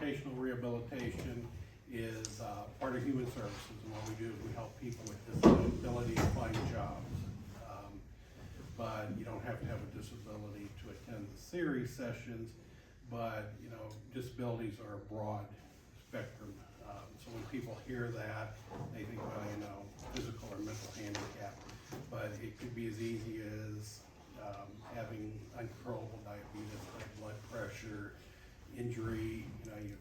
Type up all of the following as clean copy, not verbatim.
vocational rehabilitation is part of human services, and what we do is we help people with disability to find jobs. But you don't have to have a disability to attend the series sessions, but you know, disabilities are a broad spectrum. So when people hear that, they think, well, you know, physical or mental handicap, but it could be as easy as having uncontrollable diabetes, high blood pressure, injury, you know, you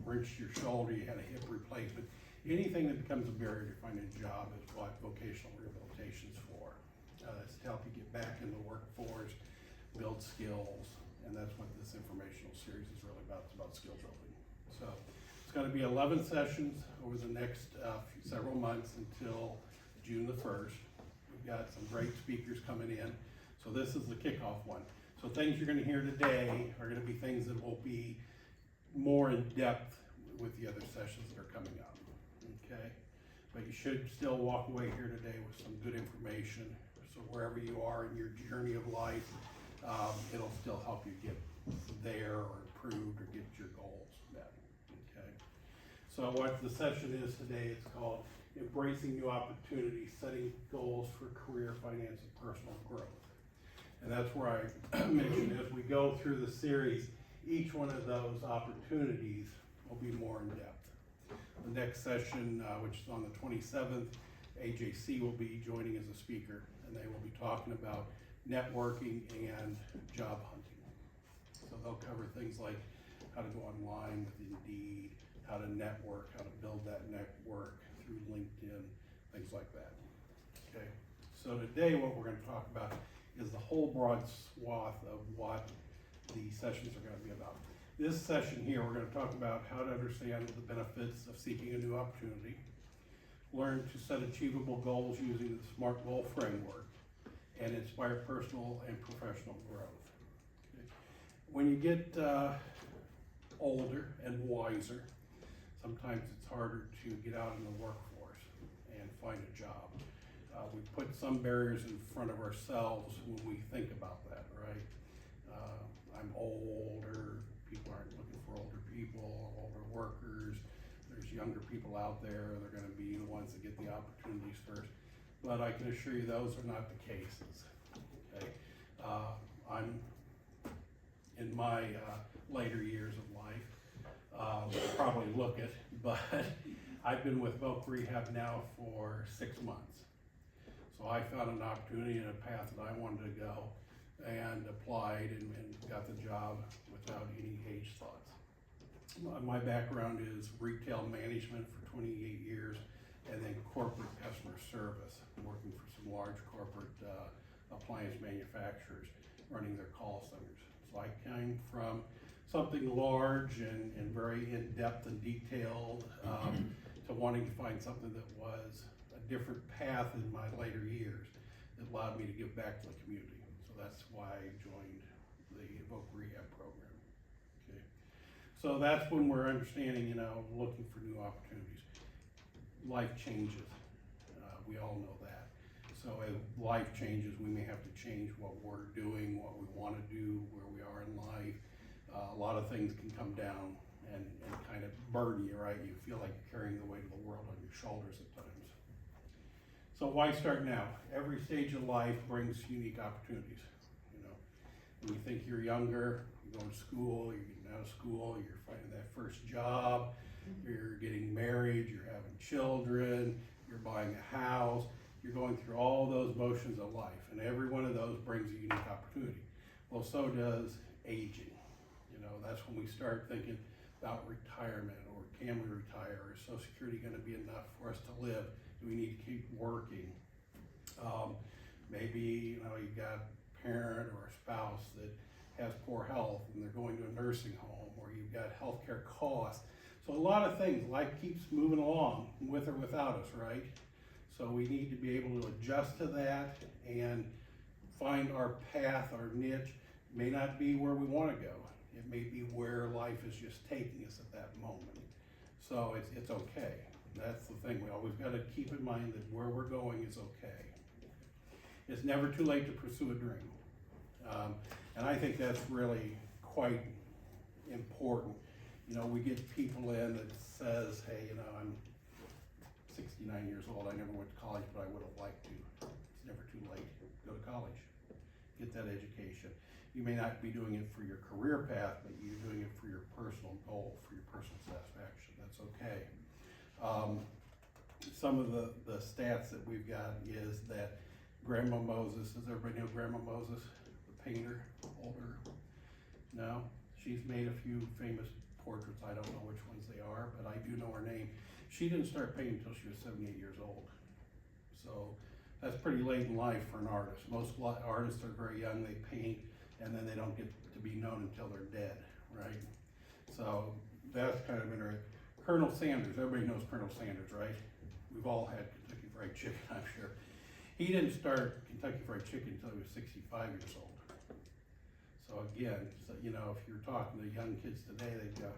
wrenched your shoulder, you had a hip replacement. Anything that becomes a barrier to finding a job is what vocational rehabilitation is for. It's to help you get back in the workforce, build skills, and that's what this informational series is really about. It's about skill building. So it's going to be 11 sessions over the next several months until June the 1st. We've got some great speakers coming in. So this is the kickoff one. So things you're going to hear today are going to be things that will be more in depth with the other sessions that are coming up. Okay? But you should still walk away here today with some good information. So wherever you are in your journey of life, it'll still help you get there or improved or get your goals met. Okay? So what the session is today, it's called Embracing New Opportunities, Setting Goals for Career, Finance, and Personal Growth. And that's where I mentioned as we go through the series, each one of those opportunities will be more in depth. The next session, which is on the 27th, AJC will be joining as a speaker, and they will be talking about networking and job hunting. So they'll cover things like how to go online with Indeed, how to network, how to build that network through LinkedIn, things like that. Okay. So today what we're going to talk about is the whole broad swath of what the sessions are going to be about. This session here, we're going to talk about how to understand the benefits of seeking a new opportunity, learn to set achievable goals using the SMART goal framework, and inspire personal and professional growth. Okay. When you get older and wiser, sometimes it's harder to get out in the workforce and find a job. We put some barriers in front of ourselves when we think about that, right? I'm older, people aren't looking for older people, older workers. There's younger people out there, they're gonna be the ones that get the opportunities first. But I can assure you those are not the cases, okay? I'm in my later years of life, probably look it, but I've been with Voc Rehab now for 6 months. So I found an opportunity and a path that I wanted to go and applied and got the job without any age thoughts. My background is retail management for 28 years and then corporate customer service, working for some large corporate appliance manufacturers running their call centers. So I came from something large and very in-depth and detailed to wanting to find something that was a different path in my later years that allowed me to give back to the community. So that's why I joined the Voc Rehab program. Okay. So that's when we're understanding, you know, looking for new opportunities. Life changes. We all know that. So as life changes, we may have to change what we're doing, what we want to do, where we are in life. A lot of things can come down and kind of burden you, right? You feel like you're carrying the weight of the world on your shoulders at times. So why start now? Every stage of life brings unique opportunities. You know, when you think you're younger, you're going to school, you're getting out of school, you're finding that first job, you're getting married, you're having children, you're buying a house, you're going through all those motions of life, and every one of those brings a unique opportunity. Well, so does aging. You know, that's when we start thinking about retirement, or can we retire, or is Social Security going to be enough for us to live? Do we need to keep working? Maybe, you know, you've got a parent or a spouse that has poor health and they're going to a nursing home, or you've got healthcare costs. So a lot of things, life keeps moving along with or without us, right? So we need to be able to adjust to that and find our path, our niche. It may not be where we want to go. It may be where life is just taking us at that moment. So it's okay. That's the thing. We always got to keep in mind that where we're going is okay. It's never too late to pursue a dream. And I think that's really quite important. You know, we get people in that says, hey, you know, I'm 69 years old, I never went to college, but I would have liked to. It's never too late. Go to college, get that education. You may not be doing it for your career path, but you're doing it for your personal goal, for your personal satisfaction. That's okay. Some of the stats that we've got is that Grandma Moses, does everybody know Grandma Moses, the painter, older? No? She's made a few famous portraits. I don't know which ones they are, but I do know her name. She didn't start painting until she was 78 years old. So that's pretty late in life for an artist. Most artists are very young, they paint, and then they don't get to be known until they're dead, right? So that's kind of interesting. Colonel Sanders, everybody knows Colonel Sanders, right? We've all had Kentucky Fried Chicken, I'm sure. He didn't start Kentucky Fried Chicken until he was 65 years old. So again, so, you know, if you're talking to young kids today, they go,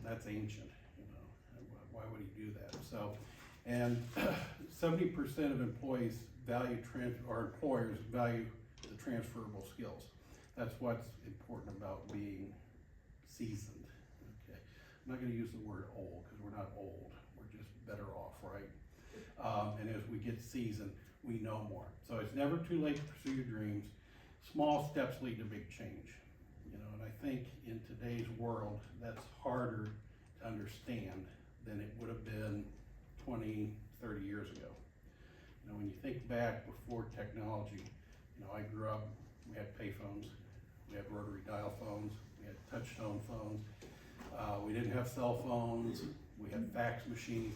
that's ancient, you know, why would he do that? So, and 70% of employees employers value the transferable skills. That's what's important about being seasoned, okay? I'm not gonna use the word old, because we're not old, we're just better off, right? And as we get seasoned, we know more. So it's never too late to pursue your dreams. Small steps lead to big change, you know, and I think in today's world, that's harder to understand than it would have been 20, 30 years ago. You know, when you think back before technology, you know, I grew up, we had payphones, we had rotary dial phones, we had touch-tone phones, we didn't have cell phones, we had fax machines,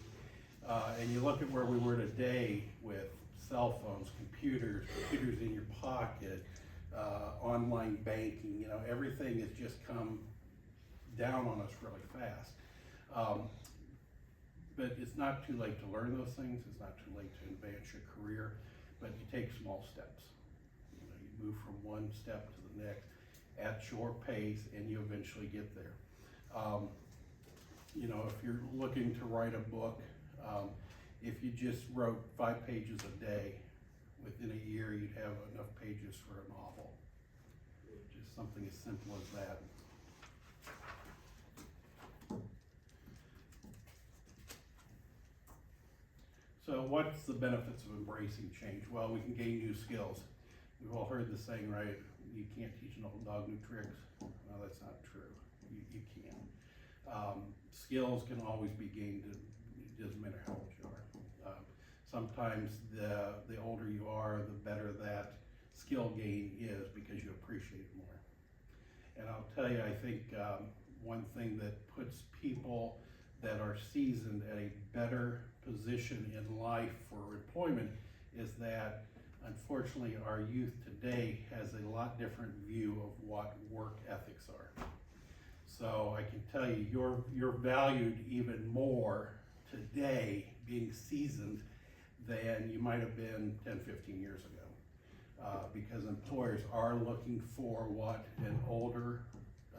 and you look at where we were today with cell phones, computers in your pocket, online banking, you know, everything has just come down on us really fast. But it's not too late to learn those things, it's not too late to advance your career, but you take small steps. You know, you move from one step to the next at your pace and you eventually get there. You know, if you're looking to write a book, if you just wrote 5 pages a day, within a year you'd have enough pages for a novel. Just something as simple as that. So what's the benefits of embracing change? Well, we can gain new skills. We've all heard the saying, right? You can't teach an old dog new tricks. No, that's not true. You can. Skills can always be gained. It doesn't matter how old you are. Sometimes the older you are, the better that skill gain is because you appreciate it more. And I'll tell you, I think one thing that puts people that are seasoned at a better position in life for employment is that unfortunately our youth today has a lot different view of what work ethics are. So I can tell you, you're valued even more today being seasoned than you might have been 10, 15 years ago. Because employers are looking for what an older,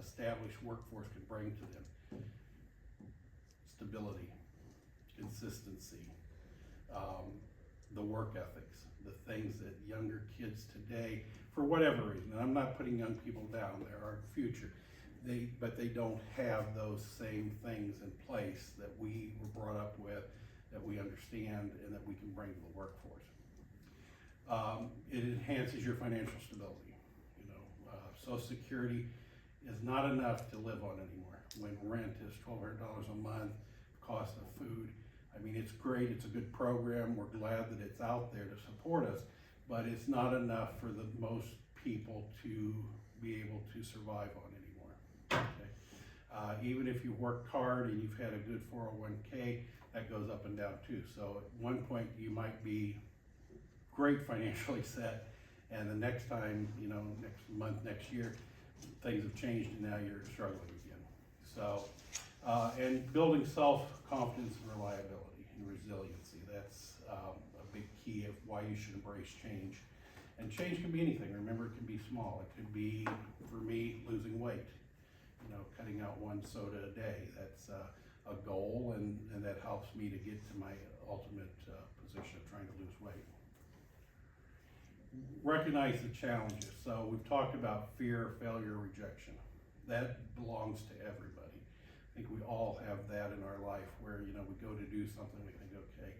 established workforce can bring to them. Stability, consistency, the work ethics, the things that younger kids today, for whatever reason, and I'm not putting young people down, they're our future, but they don't have those same things in place that we were brought up with, that we understand, and that we can bring to the workforce. It enhances your financial stability. You know, Social Security is not enough to live on anymore. When rent is $1,200 a month, cost of food, I mean, it's great, it's a good program, we're glad that it's out there to support us, but it's not enough for the most people to be able to survive on anymore. Okay? Even if you worked hard and you've had a good 401k, that goes up and down too. So at one point you might be great financially set, and the next time, you know, next month, next year, things have changed and now you're struggling again. So, and building self-confidence and reliability and resiliency, that's a big key of why you should embrace change. And change can be anything. Remember, it can be small. It could be, for me, losing weight. You know, cutting out 1 soda a day. That's a goal, and that helps me to get to my ultimate position of trying to lose weight. Recognize the challenges. So we've talked about fear, failure, rejection. That belongs to everybody. think we all have that in our life where, you know, we go to do something, we think, okay,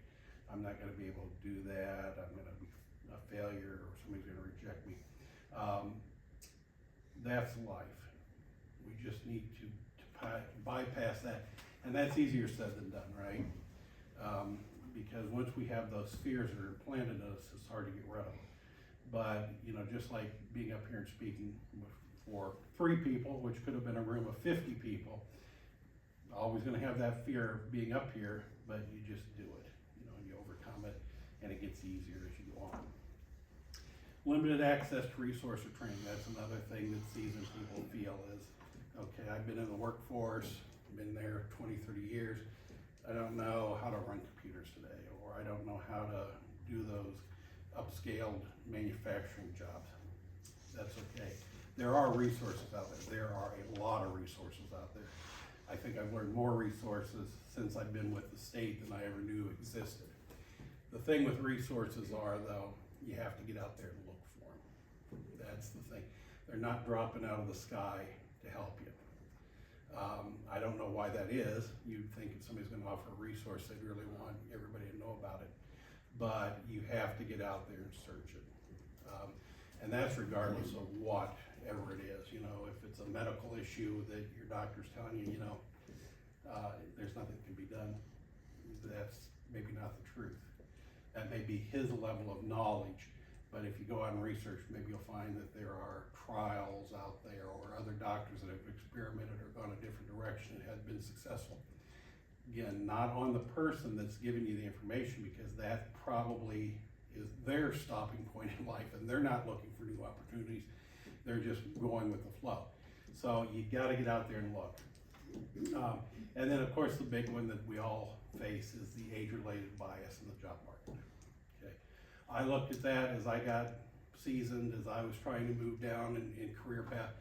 I'm not gonna be able to do that, I'm gonna be a failure, or somebody's gonna reject me. That's life. We just need to bypass that, and that's easier said than done, right? Because once we have those fears that are implanted in us, it's hard to get rid of them. But, you know, just like being up here and speaking for 3 people, which could have been a room of 50 people, always gonna have that fear of being up here, but you just do it, you know, and you overcome it, and it gets easier as you go on. Limited access to resource or training, that's another thing that seasoned people feel is, okay, I've been in the workforce, been there 20, 30 years, I don't know how to run computers today, or I don't know how to do those upscaled manufacturing jobs. That's okay. There are resources out there. There are a lot of resources out there. I think I've learned more resources since I've been with the state than I ever knew existed. The thing with resources are, though, you have to get out there and look for them. That's the thing. They're not dropping out of the sky to help you. I don't know why that is. You'd think if somebody's gonna offer a resource, they'd really want everybody to know about it. But you have to get out there and search it. And that's regardless of whatever it is. You know, if it's a medical issue that your doctor's telling you, you know, there's nothing that can be done, that's maybe not the truth. That may be his level of knowledge, but if you go out and research, maybe you'll find that there are trials out there or other doctors that have experimented or gone a different direction and have been successful. Again, not on the person that's giving you the information, because that probably is their stopping point in life and they're not looking for new opportunities. They're just going with the flow. So you gotta get out there and look. And then of course the big one that we all face is the age-related bias in the job market. Okay, I looked at that as I got seasoned, as I was trying to move down in career path.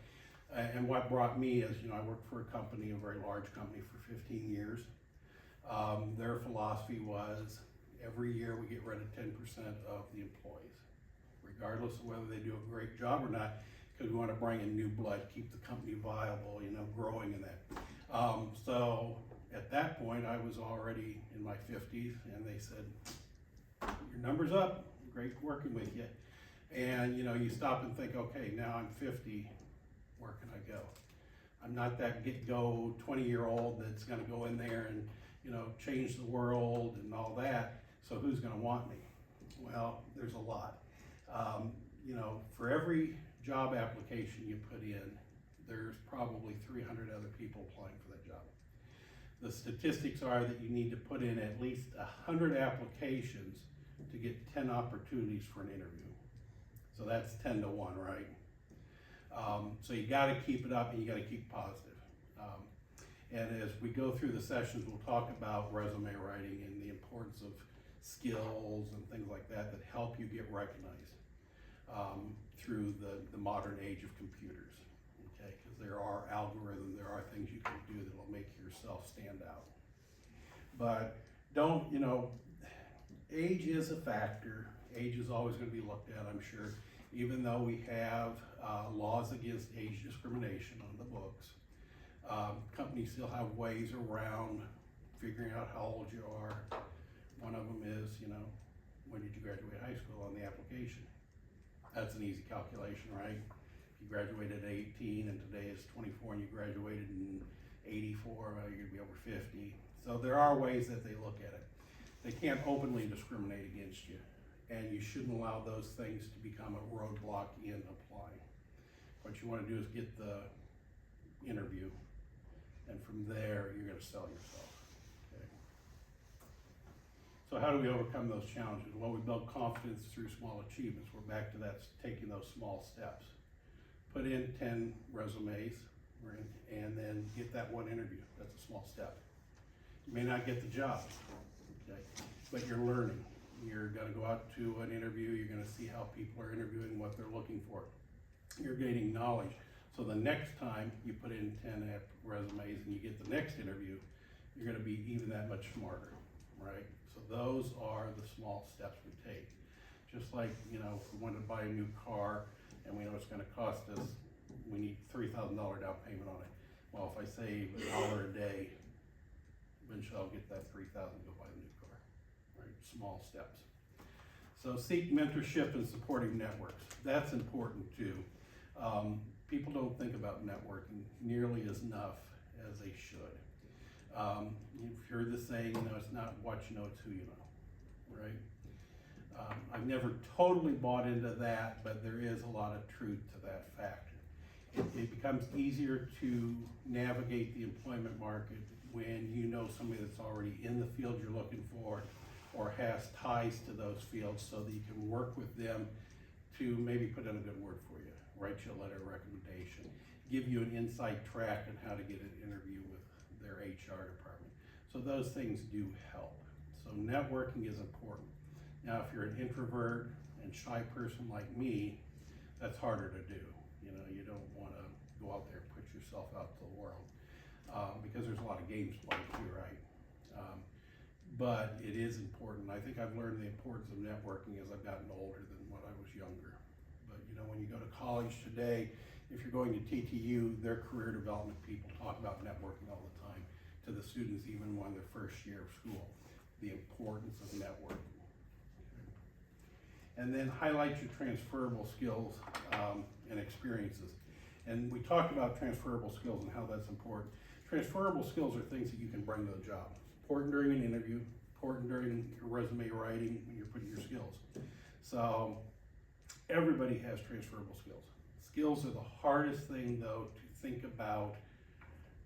And what brought me is, you know, I worked for a company, a very large company, for 15 years. Their philosophy was every year we get rid of 10% of the employees, regardless of whether they do a great job or not, because we want to bring in new blood, keep the company viable, you know, growing in that. So at that point, I was already in my 50s, and they said, your number's up, great working with you. And, you know, you stop and think, okay, now I'm 50, where can I go? I'm not that get-go 20-year-old that's gonna go in there and, you know, change the world and all that, so who's gonna want me? Well, there's a lot. You know, for every job application you put in, there's probably 300 other people applying for that job. The statistics are that you need to put in at least 100 applications to get 10 opportunities for an interview. So that's 10 to 1, right? So you gotta keep it up and you gotta keep positive. And as we go through the sessions, we'll talk about resume writing and the importance of skills and things like that that help you get recognized through the modern age of computers, okay? Because there are algorithms, there are things you can do that will make yourself stand out. But don't, you know, age is a factor. Age is always going to be looked at, I'm sure, even though we have laws against age discrimination on the books. Companies still have ways around figuring out how old you are. One of them is, you know, when did you graduate high school on the application? That's an easy calculation, right? If you graduated at 18 and today is 24 and you graduated in 84, well, you're gonna be over 50. So there are ways that they look at it. They can't openly discriminate against you, and you shouldn't allow those things to become a roadblock in applying. What you wanna do is get the interview, and from there, you're gonna sell yourself. So how do we overcome those challenges? Well, we build confidence through small achievements. We're back to that, taking those small steps. Put in 10 resumes, right, and then get that one interview. That's a small step. You may not get the job, okay, but you're learning. You're gonna go out to an interview, you're gonna see how people are interviewing, what they're looking for. You're gaining knowledge. So the next time you put in 10 resumes and you get the next interview, you're gonna be even that much smarter, right? So those are the small steps we take. Just like, you know, if we wanted to buy a new car and we know it's gonna cost us, we need $3,000 down payment on it. Well, if I save $1 a day I'll get that 3,000, go buy a new car, right? Small steps. So seek mentorship and supporting networks. That's important too. People don't think about networking nearly as enough as they should. You've heard the saying, it's not what you know, it's who you know, right? I've never totally bought into that, but there is a lot of truth to that factor. It becomes easier to navigate the employment market when you know somebody that's already in the field you're looking for or has ties to those fields, so that you can work with them to maybe put in a good word for you, write you a letter of recommendation, give you an inside track on how to get an interview with their HR department. So those things do help. So networking is important. Now, if you're an introvert and shy person like me, that's harder to do. You don't want to go out there and put yourself out to the world because there's a lot of games played too, right? But it is important. I think I've learned the importance of networking as I've gotten older than when I was younger. But when you go to college today, if you're going to TTU, their career development people talk about networking all the time to the students, even when they're first year of school, the importance of networking. And then highlight your transferable skills and experiences. And we talked about transferable skills and how that's important. Transferable skills are things that you can bring to the job. Important during an interview, important during your resume writing when you're putting your skills. So everybody has transferable skills. Skills are the hardest thing though to think about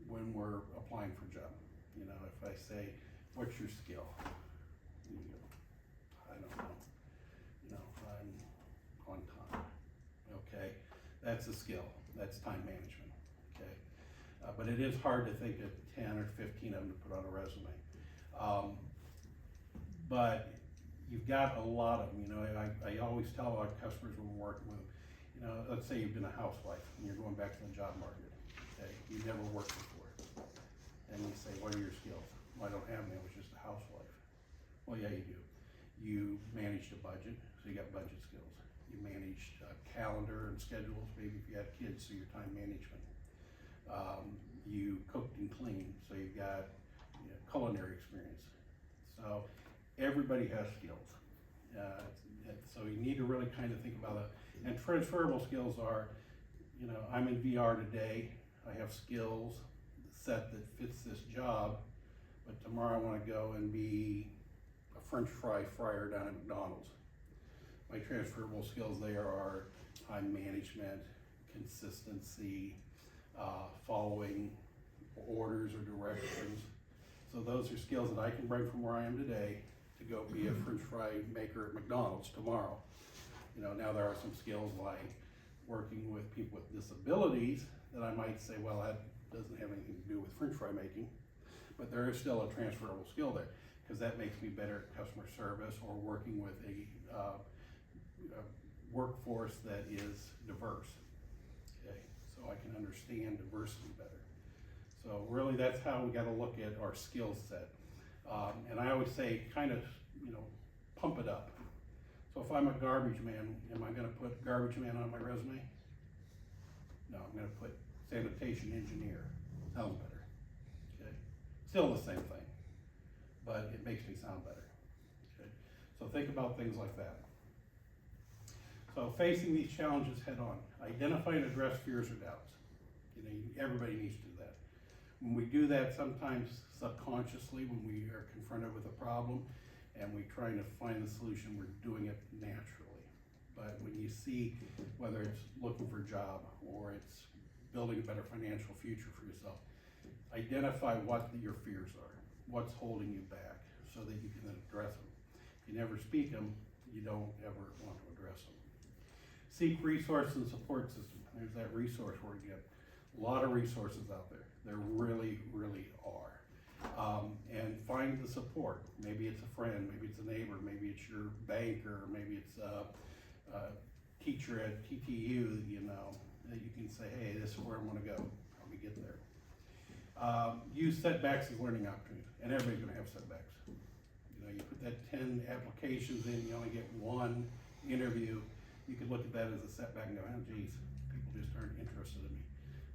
when we're applying for a job. If I say, what's your skill? You go, I don't know. I'm on time. Okay, that's a skill. That's time management. Okay, but it is hard to think of 10 or 15 of them to put on a resume. But you've got a lot of them. I always tell our customers when we're working with them, let's say you've been a housewife and you're going back to the job market. Okay, you've never worked before, and you say, what are your skills? Well, I don't have any. I was just a housewife. Well, yeah, you do. You managed a budget, so you got budget skills. You managed a calendar and schedules, maybe if you had kids, so your time management. You cooked and cleaned, so you've got culinary experience. So everybody has skills. So you need to really kind of think about that. And transferable skills are, I'm in VR today. I have skills set that fits this job, but tomorrow I want to go and be a French fry fryer down at McDonald's. My transferable skills there are time management, consistency, following orders or directions. So those are skills that I can bring from where I am today to go be a French fry maker at McDonald's tomorrow. Now there are some skills like working with people with disabilities that I might say, well, that doesn't have anything to do with French fry making, but there is still a transferable skill there because that makes me better at customer service or working with a workforce that is diverse. Okay, so I can understand diversity better. So really that's how we got to look at our skill set. And I always say kind of, pump it up. So if I'm a garbage man, am I going to put garbage man on my resume? No, I'm going to put sanitation engineer. Sounds better. Okay, still the same thing, but it makes me sound better. Okay, so think about things like that. So facing these challenges head on, identify and address fears or doubts. Everybody needs to do that. When we do that, sometimes subconsciously, when we are confronted with a problem and we're trying to find the solution, we're doing it naturally. But when you see, whether it's looking for a job or it's building a better financial future for yourself, identify what your fears are, what's holding you back, so that you can then address them. If you never speak them, you don't ever want to address them. Seek resources and support system. There's that resource word again. A lot of resources out there. There really, really are. And find the support. Maybe it's a friend, maybe it's a neighbor, maybe it's your banker, maybe it's a teacher at TTU, that you can say, hey, this is where I'm gonna go. Help me get there. Use setbacks as learning opportunities. And everybody's gonna have setbacks. You put that 10 applications in, you only get one interview. You could look at that as a setback and go, oh geez, people just aren't interested in me.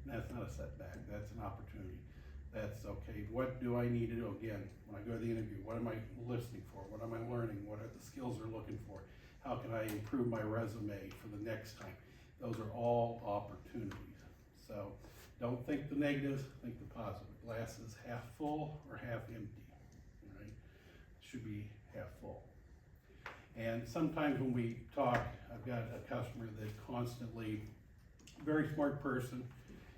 And that's not a setback, that's an opportunity. That's okay. What do I need to do? Again, when I go to the interview, what am I listening for? What am I learning? What are the skills they're looking for? How can I improve my resume for the next time? Those are all opportunities. So don't think the negatives, think the positive. Glass is half full or half empty, right? It should be half full. And sometimes when we talk, I've got a customer that constantly, very smart person,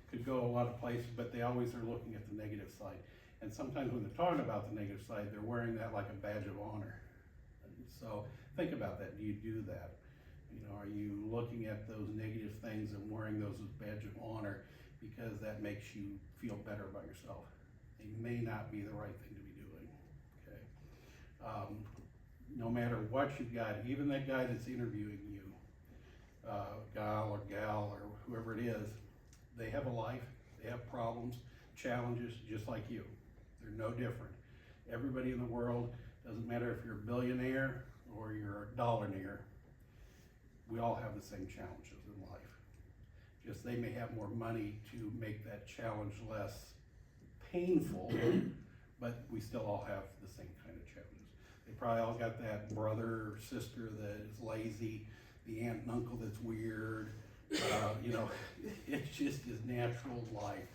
could go a lot of places, but they always are looking at the negative side. And sometimes when they're talking about the negative side, they're wearing that like a badge of honor. And so think about that. Do you do that? You know, are you looking at those negative things and wearing those as badge of honor because that makes you feel better about yourself? It may not be the right thing to be doing, okay? No matter what you've got, even that guy that's interviewing you, gal or gal or whoever it is, they have a life, they have problems, challenges, just like you. They're no different. Everybody in the world, doesn't matter if you're a billionaire or you're a dollarnaire, we all have the same challenges in life. Just they may have more money to make that challenge less painful, but we still all have the same kind of challenges. They probably all got that brother or sister that is lazy, the aunt and uncle that's weird, you know, it just is natural life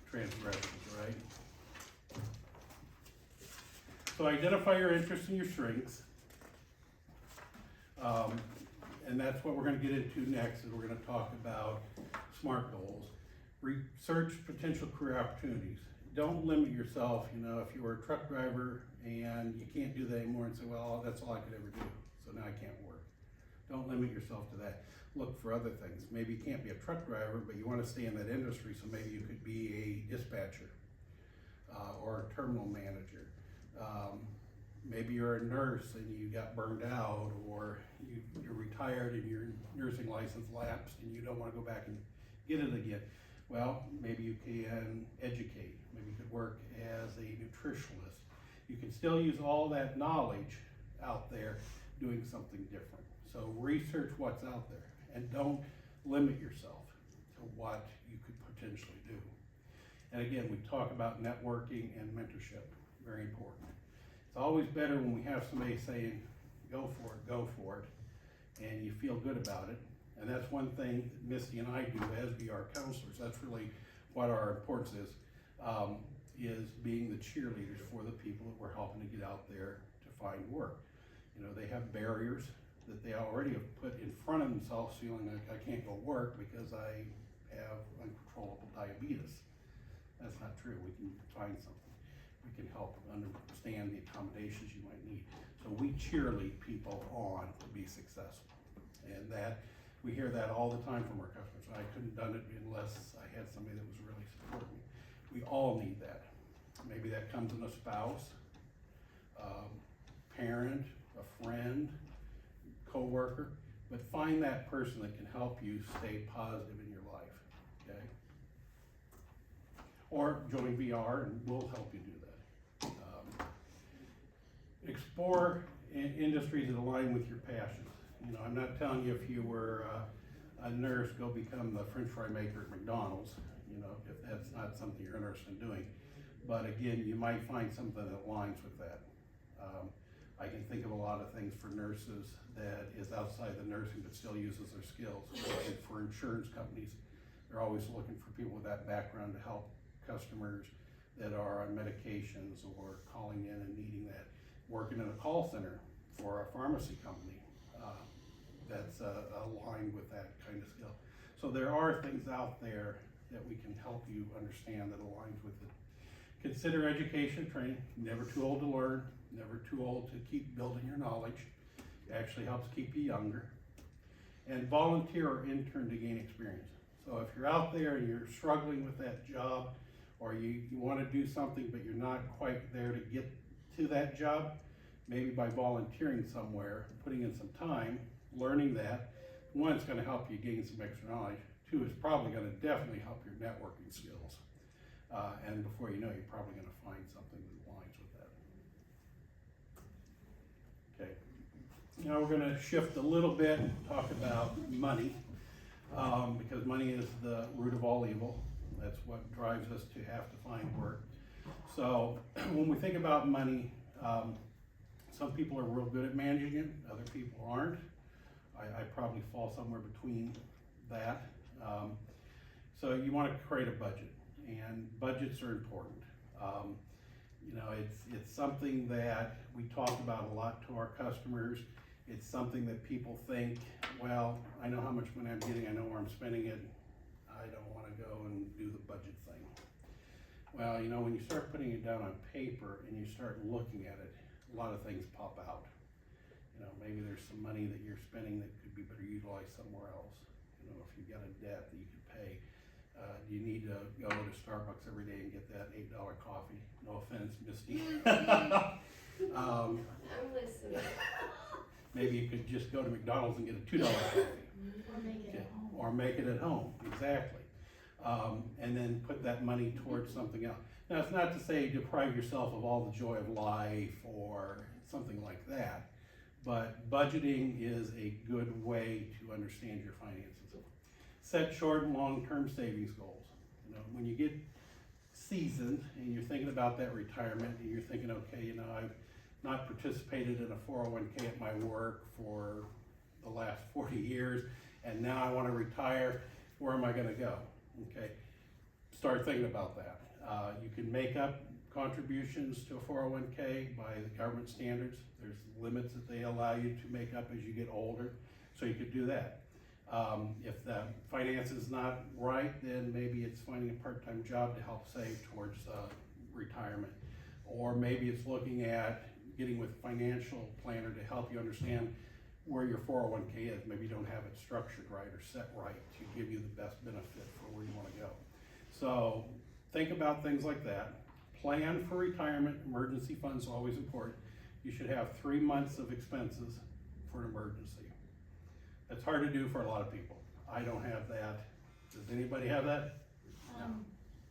transgressions, right? So identify your interests and your strengths. And that's what we're going to get into next, is we're going to talk about SMART goals. Research potential career opportunities. Don't limit yourself. You know, if you were a truck driver and you can't do that anymore and say, well, that's all I could ever do, so now I can't work. Don't limit yourself to that. Look for other things. Maybe you can't be a truck driver, but you want to stay in that industry, so maybe you could be a dispatcher or a terminal manager. Maybe you're a nurse and you got burned out, or you're retired and your nursing license lapsed and you don't want to go back and get it again. Well, maybe you can educate. Maybe you could work as a nutritionist. You can still use all that knowledge out there doing something different. So research what's out there and don't limit yourself to what you could potentially do. And again, we talk about networking and mentorship, very important. It's always better when we have somebody saying, go for it, and you feel good about it. And that's one thing that Misty and I do as VR counselors. That's really what our importance is being the cheerleaders for the people that we're helping to get out there to find work. You know, they have barriers that they already have put in front of themselves, feeling like I can't go work because I have uncontrollable diabetes. That's not true. We can find something. We can help understand the accommodations you might need. So we cheerlead people on to be successful. And that, we hear that all the time from our customers. I couldn't have done it unless I had somebody that was really supporting me. We all need that. Maybe that comes in a spouse, parent, a friend, co-worker, but find that person that can help you stay positive in your life, okay? Or join VR and we'll help you do that. Explore industries that align with your passions. You know, I'm not telling you if you were a nurse, go become the French fry maker at McDonald's, you know, if that's not something you're interested in doing. But again, you might find something that aligns with that. I can think of a lot of things for nurses that is outside the nursing but still uses their skills. And for insurance companies, they're always looking for people with that background to help customers that are on medications or calling in and needing that. Working in a call center for a pharmacy company that's aligned with that kind of skill. So there are things out there that we can help you understand that aligns with it. Consider education, training. Never too old to learn, never too old to keep building your knowledge. It actually helps keep you younger. And volunteer or intern to gain experience. So if you're out there and you're struggling with that job, or you want to do something but you're not quite there to get to that job, maybe by volunteering somewhere, putting in some time, learning that, one, it's going to help you gain some extra knowledge. Two, it's probably going to definitely help your networking skills. And before you know, you're probably going to find something that aligns with that. Okay. Now we're going to shift a little bit and talk about money, because money is the root of all evil. That's what drives us to have to find work. So when we think about money, some people are real good at managing it, other people aren't. I probably fall somewhere between that. So you want to create a budget, and budgets are important. You know, it's something that we talk about a lot to our customers. It's something that people think, well, I know how much money I'm getting, I know where I'm spending it, I don't want to go and do the budget thing. Well, you know, when you start putting it down on paper and you start looking at it, a lot of things pop out. You know, maybe there's some money that you're spending that could be better utilized somewhere else. You know, if you've got a debt that you could pay, do you need to go to Starbucks every day and get that $8 coffee? No offense, Misty. I'm listening. Maybe you could just go to McDonald's and get a $2 coffee. Or make it at home. Or make it at home, exactly. And then put that money towards something else. Now, it's not to say deprive yourself of all the joy of life or something like that, but budgeting is a good way to understand your finances. Set short and long-term savings goals. You know, when you get seasoned and you're thinking about that retirement and you're thinking, okay, you know, I've not participated in a 401k at my work for the last 40 years, and now I want to retire, where am I going to go? Okay, start thinking about that. You can make up contributions to a 401k by the government standards. There's limits that they allow you to make up as you get older, so you could do that. If the finance is not right, then maybe it's finding a part-time job to help save towards retirement. Or maybe it's looking at getting with a financial planner to help you understand where your 401k is. Maybe you don't have it structured right or set right to give you the best benefit for where you want to go. So think about things like that. Plan for retirement. Emergency funds are always important. You should have 3 months of expenses for an emergency. That's hard to do for a lot of people. I don't have that. Does anybody have that?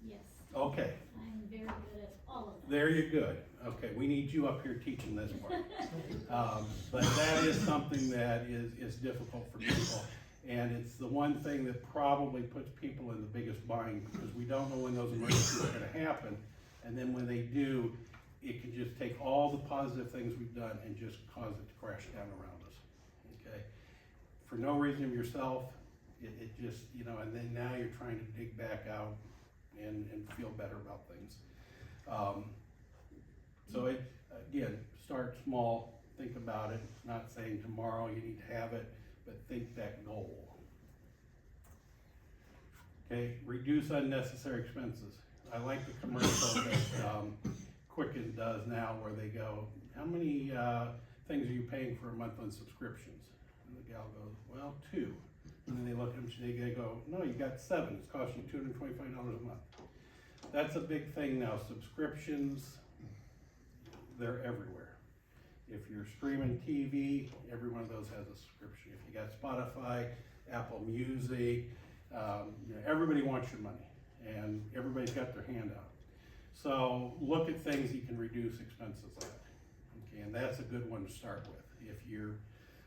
Yes. Okay. I'm very good at all of them. There you're good. Okay, we need you up here teaching this part. But that is something that is difficult for people. And it's the one thing that probably puts people in the biggest bind, because we don't know when those emergencies are gonna happen. And then when they do, it can just take all the positive things we've done and just cause it to crash down around us, okay? For no reason of yourself, it just, you know, and then now you're trying to dig back out and feel better about things. So it, again, start small, think about it, not saying tomorrow you need to have it, but think that goal. Okay, reduce unnecessary expenses. I like the commercial that Quicken does now, where they go, how many things are you paying for a month on subscriptions? And the gal goes, well, 2. And then they look at them, they go, no, you got 7, it's costing you $225 a month. That's a big thing now. Subscriptions, they're everywhere. If you're streaming TV, every one of those has a subscription. If you got Spotify, Apple Music, you know, everybody wants your money, and everybody's got their hand out. So look at things you can reduce expenses at. Okay, and that's a good one to start with. If you're,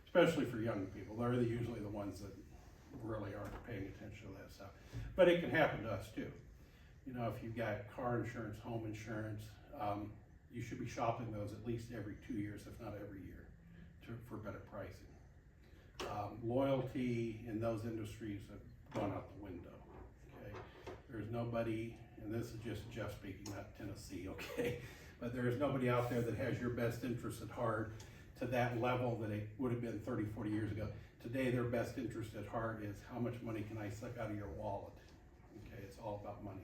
especially for young people, they're usually the ones that really aren't paying attention to that stuff. But it can happen to us too. You know, if you've got car insurance, home insurance, you should be shopping those at least every 2 years, if not every year, for better pricing. Loyalty in those industries have gone out the window, okay? There's nobody, and this is just Jeff speaking, not Tennessee, okay? But there is nobody out there that has your best interest at heart to that level that it would have been 30, 40 years ago. Today, their best interest at heart is how much money can I suck out of your wallet? Okay, it's all about money.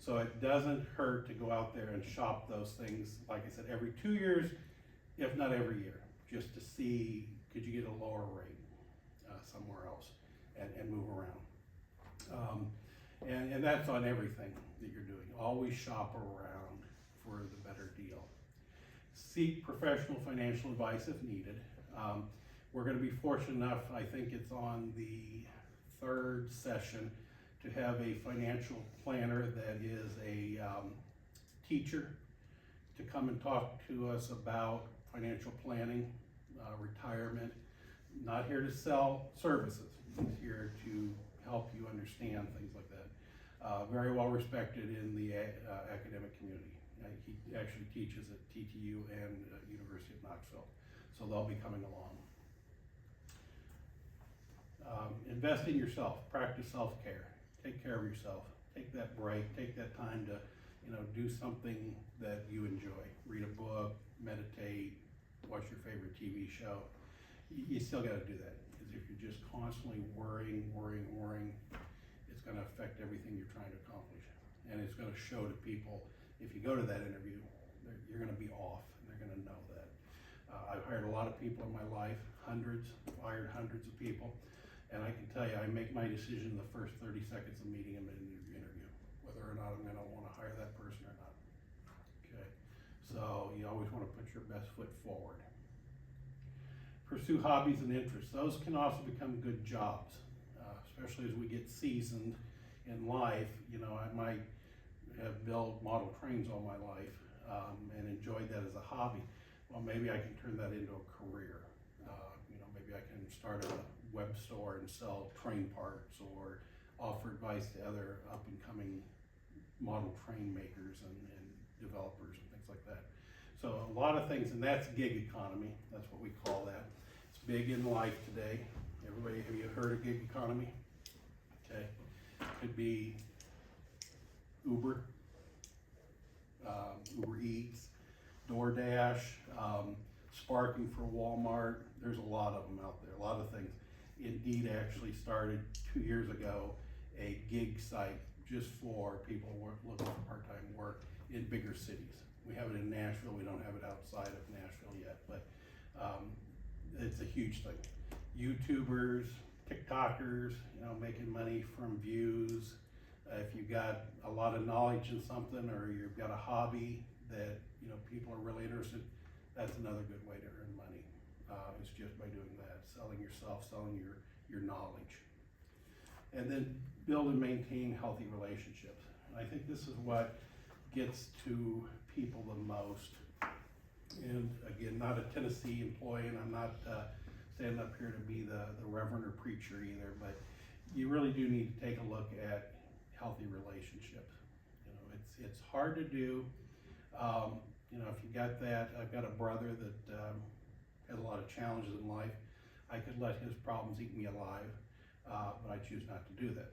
So it doesn't hurt to go out there and shop those things, like I said, every 2 years, if not every year, just to see, could you get a lower rate somewhere else and move around. And that's on everything that you're doing. Always shop around for the better deal. Seek professional financial advice if needed. We're going to be fortunate enough, I think it's on the 3rd session, to have a financial planner that is a teacher to come and talk to us about financial planning, retirement. Not here to sell services, he's here to help you understand things like that. Very well respected in the academic community, He actually teaches at TTU and University of Knoxville, so they'll be coming along. Invest in yourself, practice self-care, take care of yourself, take that break, take that time to, do something that you enjoy. Read a book, meditate, watch your favorite TV show. You still gotta do that, because if you're just constantly worrying, it's gonna affect everything you're trying to accomplish. And it's gonna show to people, if you go to that interview, you're gonna be off, and they're gonna know that. I've hired a lot of people in my life, hired hundreds of people. And I can tell you, I make my decision the first 30 seconds of meeting them in an interview, whether or not I'm gonna wanna hire that person or not. Okay, so you always wanna put your best foot forward. Pursue hobbies and interests. Those can also become good jobs, especially as we get seasoned in life. I might have built model trains all my life and enjoyed that as a hobby. Well, maybe I can turn that into a career. Maybe I can start a web store and sell train parts, or offer advice to other up-and-coming model train makers and developers and things like that. So a lot of things, and that's gig economy. That's what we call that. It's big in life today. Everybody, have you heard of gig economy? Okay, could be Uber, Uber Eats, DoorDash, Sparking for Walmart. There's a lot of them out there, a lot of things. Indeed actually started 2 years ago a gig site just for people looking for part-time work in bigger cities. We have it in Nashville. We don't have it outside of Nashville yet, but it's a huge thing. YouTubers, TikTokers, making money from views. If you've got a lot of knowledge in something, or you've got a hobby that people are really interested, that's another good way to earn money. Is just by doing that, selling yourself, selling your knowledge. And then build and maintain healthy relationships. And I think this is what gets to people the most. And again, not a Tennessee employee, and I'm not standing up here to be the reverend or preacher either, but you really do need to take a look at healthy relationships. It's hard to do. If you got that, I've got a brother that had a lot of challenges in life. I could let his problems eat me alive, but I choose not to do that.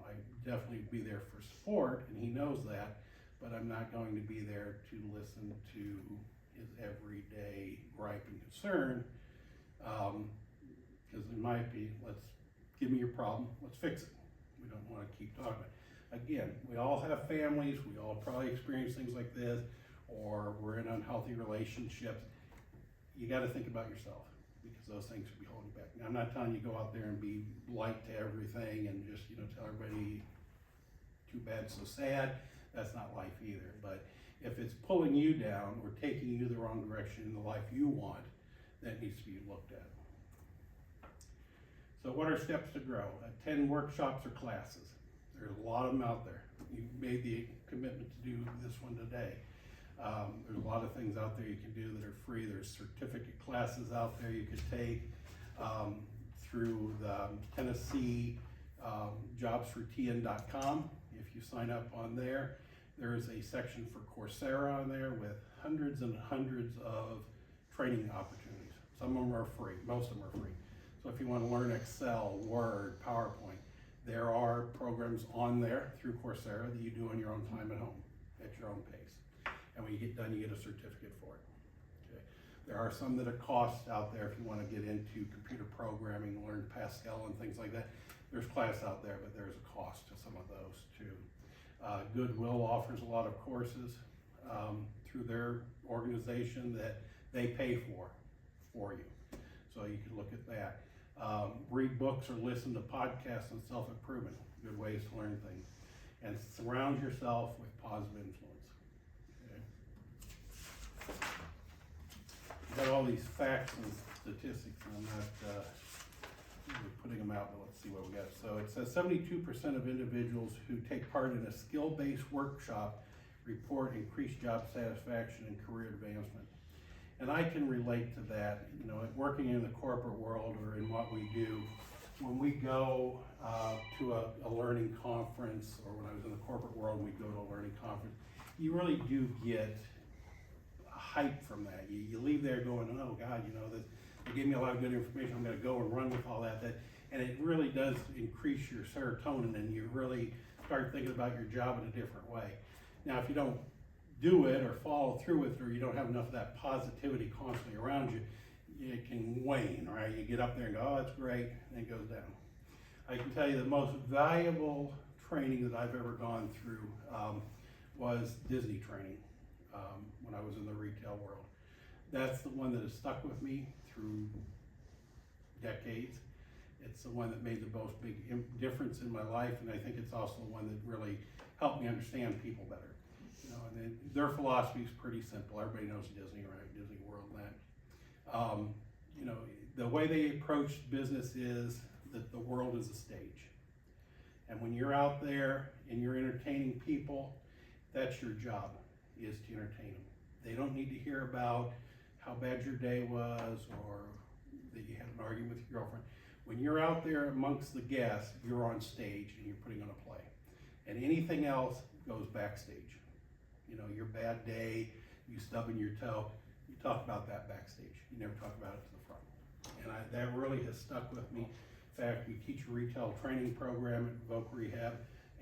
I definitely be there for support, and he knows that, but I'm not going to be there to listen to his everyday gripe and concern, because in my opinion, give me your problem, let's fix it. We don't want to keep talking. Again, we all have families, we all probably experience things like this, or we're in unhealthy relationships. You got to think about yourself, because those things could be holding you back. Now, I'm not telling you go out there and be light to everything and just tell everybody too bad, so sad. That's not life either. But if it's pulling you down or taking you the wrong direction in the life you want, that needs to be looked at. So what are steps to grow? Attend workshops or classes. There's a lot of them out there. You made the commitment to do this one today. There's a lot of things out there you can do that are free. There's certificate classes out there you could take through the Tennessee jobsfortn.com. If you sign up on there, there is a section for Coursera on there with hundreds and hundreds of training opportunities. Some of them are free, most of them are free. So if you want to learn Excel, Word, PowerPoint, there are programs on there through Coursera that you do on your own time at home, at your own pace. And when you get done, you get a certificate for it. Okay. There are some that are costs out there if you want to get into computer programming, learn Pascal and things like that. There's class out there, but there's a cost to some of those too. Goodwill offers a lot of courses through their organization that they pay for you. So you can look at that. Read books or listen to podcasts on self-improvement, good ways to learn things. And surround yourself with positive influence. Okay. I've got all these facts and statistics, and I'm not really putting them out, but let's see what we got. So it says 72% of individuals who take part in a skill-based workshop report increased job satisfaction and career advancement. And I can relate to that, working in the corporate world or in what we do. When we go to a learning conference, or when I was in the corporate world, we'd go to a learning conference, you really do get hype from that. You leave there going, oh God, you know, they gave me a lot of good information. I'm going to go and run with all that. And it really does increase your serotonin, and you really start thinking about your job in a different way. Now, if you don't do it or follow through with it, or you don't have enough of that positivity constantly around you, it can wane, right? You get up there and go, oh, that's great, and it goes down. I can tell you the most valuable training that I've ever gone through was Disney training when I was in the retail world. That's the one that has stuck with me through decades. It's the one that made the most big difference in my life, and I think it's also the one that really helped me understand people better. You know, and then their philosophy is pretty simple. Everybody knows Disney, right? Disney World and that. You know, the way they approach business is that the world is a stage. And when you're out there and you're entertaining people, that's your job, is to entertain them. They don't need to hear about how bad your day was or that you had an argument with your girlfriend. When you're out there amongst the guests, you're on stage and you're putting on a play. And anything else goes backstage. You know, your bad day, you stubbing your toe, you talk about that backstage. You never talk about it to the front. And that really has stuck with me. In fact, we teach a retail training program at Voc Rehab,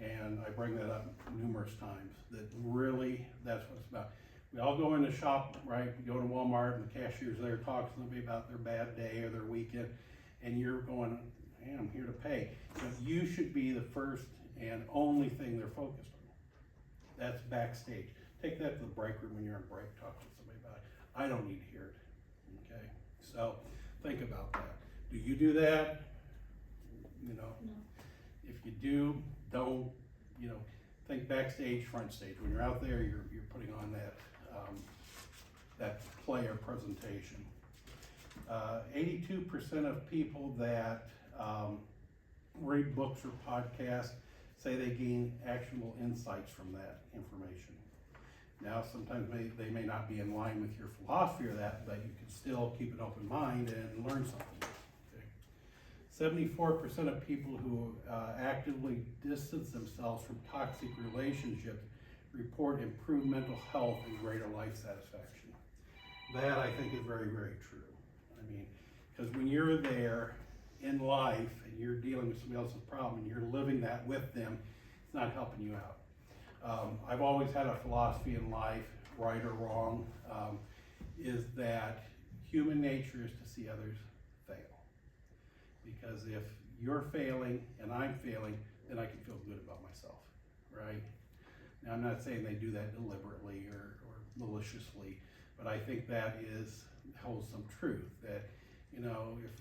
and I bring that up numerous times, that really, that's what it's about. We all go in the shop, right? We go to Walmart and the cashier's there talking to somebody about their bad day or their weekend, and you're going, hey, I'm here to pay. But you should be the first and only thing they're focused on. That's backstage. Take that to the break room when you're on break, talk to somebody about it. I don't need to hear it, okay? So think about that. Do you do that? You know, No. if you do, don't, you know, think backstage, front stage. When you're out there, you're putting on that play or presentation. 82% of people that read books or podcasts say they gain actionable insights from that information. Now, sometimes they may not be in line with your philosophy or that, but you can still keep an open mind and learn something. 74% of people who actively distance themselves from toxic relationships report improved mental health and greater life satisfaction. That, I think, is very, very true. I mean, because when you're there in life and you're dealing with somebody else's problem and you're living that with them, it's not helping you out. I've always had a philosophy in life, right or wrong, is that human nature is to see others fail. Because if you're failing and I'm failing, then I can feel good about myself, right? Now, I'm not saying they do that deliberately or maliciously, but I think that holds some truth, that, you know, if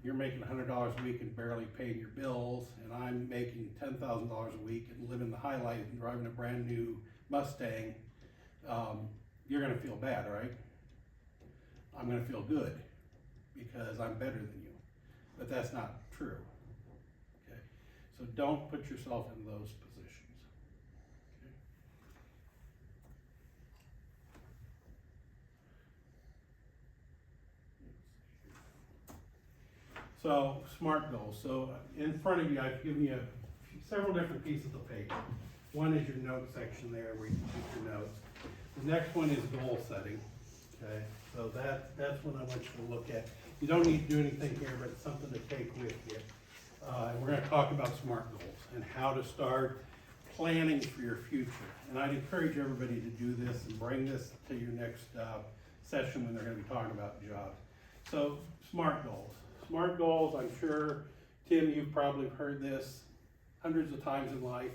you're making $100 a week and barely paying your bills, and I'm making $10,000 a week and living the high life and driving a brand new Mustang, you're gonna feel bad, right? I'm gonna feel good because I'm better than you. But that's not true, okay? So don't put yourself in those positions, okay? So, SMART goals. So in front of you, I've given you several different pieces of paper. One is your note section there where you can keep your notes. The next one is goal setting, okay? So that's what I want you to look at. You don't need to do anything here, but it's something to take with you. And we're gonna talk about SMART goals and how to start planning for your future. And I'd encourage everybody to do this and bring this to your next session when they're gonna be talking about jobs. So, SMART goals. SMART goals, I'm sure, Tim, you've probably heard this hundreds of times in life.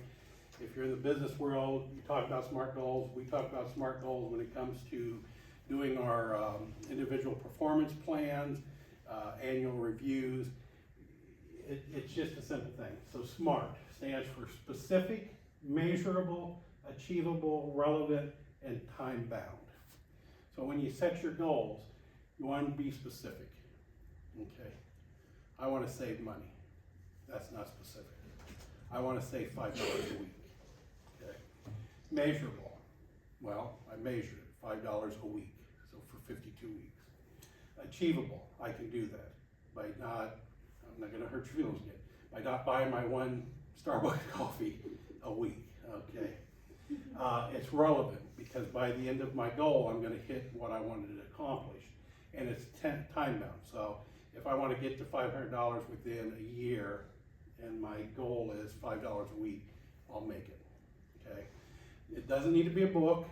If you're in the business world, you talk about SMART goals. We talk about SMART goals when it comes to doing our individual performance plans, annual reviews. It's just a simple thing. So SMART stands for specific, measurable, achievable, relevant, and time bound. So when you set your goals, you want to be specific. Okay. I want to save money. That's not specific. I want to save $5 a week. Okay. Measurable. Well, I measured it, $5 a week. So for 52 weeks. Achievable. I can do that by not, I'm not going to hurt your feelings again, by not buying my one Starbucks coffee a week. Okay. It's relevant because by the end of my goal, I'm gonna hit what I wanted to accomplish. And it's time bound. So if I wanna get to $500 within a year and my goal is $5 a week, I'll make it, okay? It doesn't need to be a book,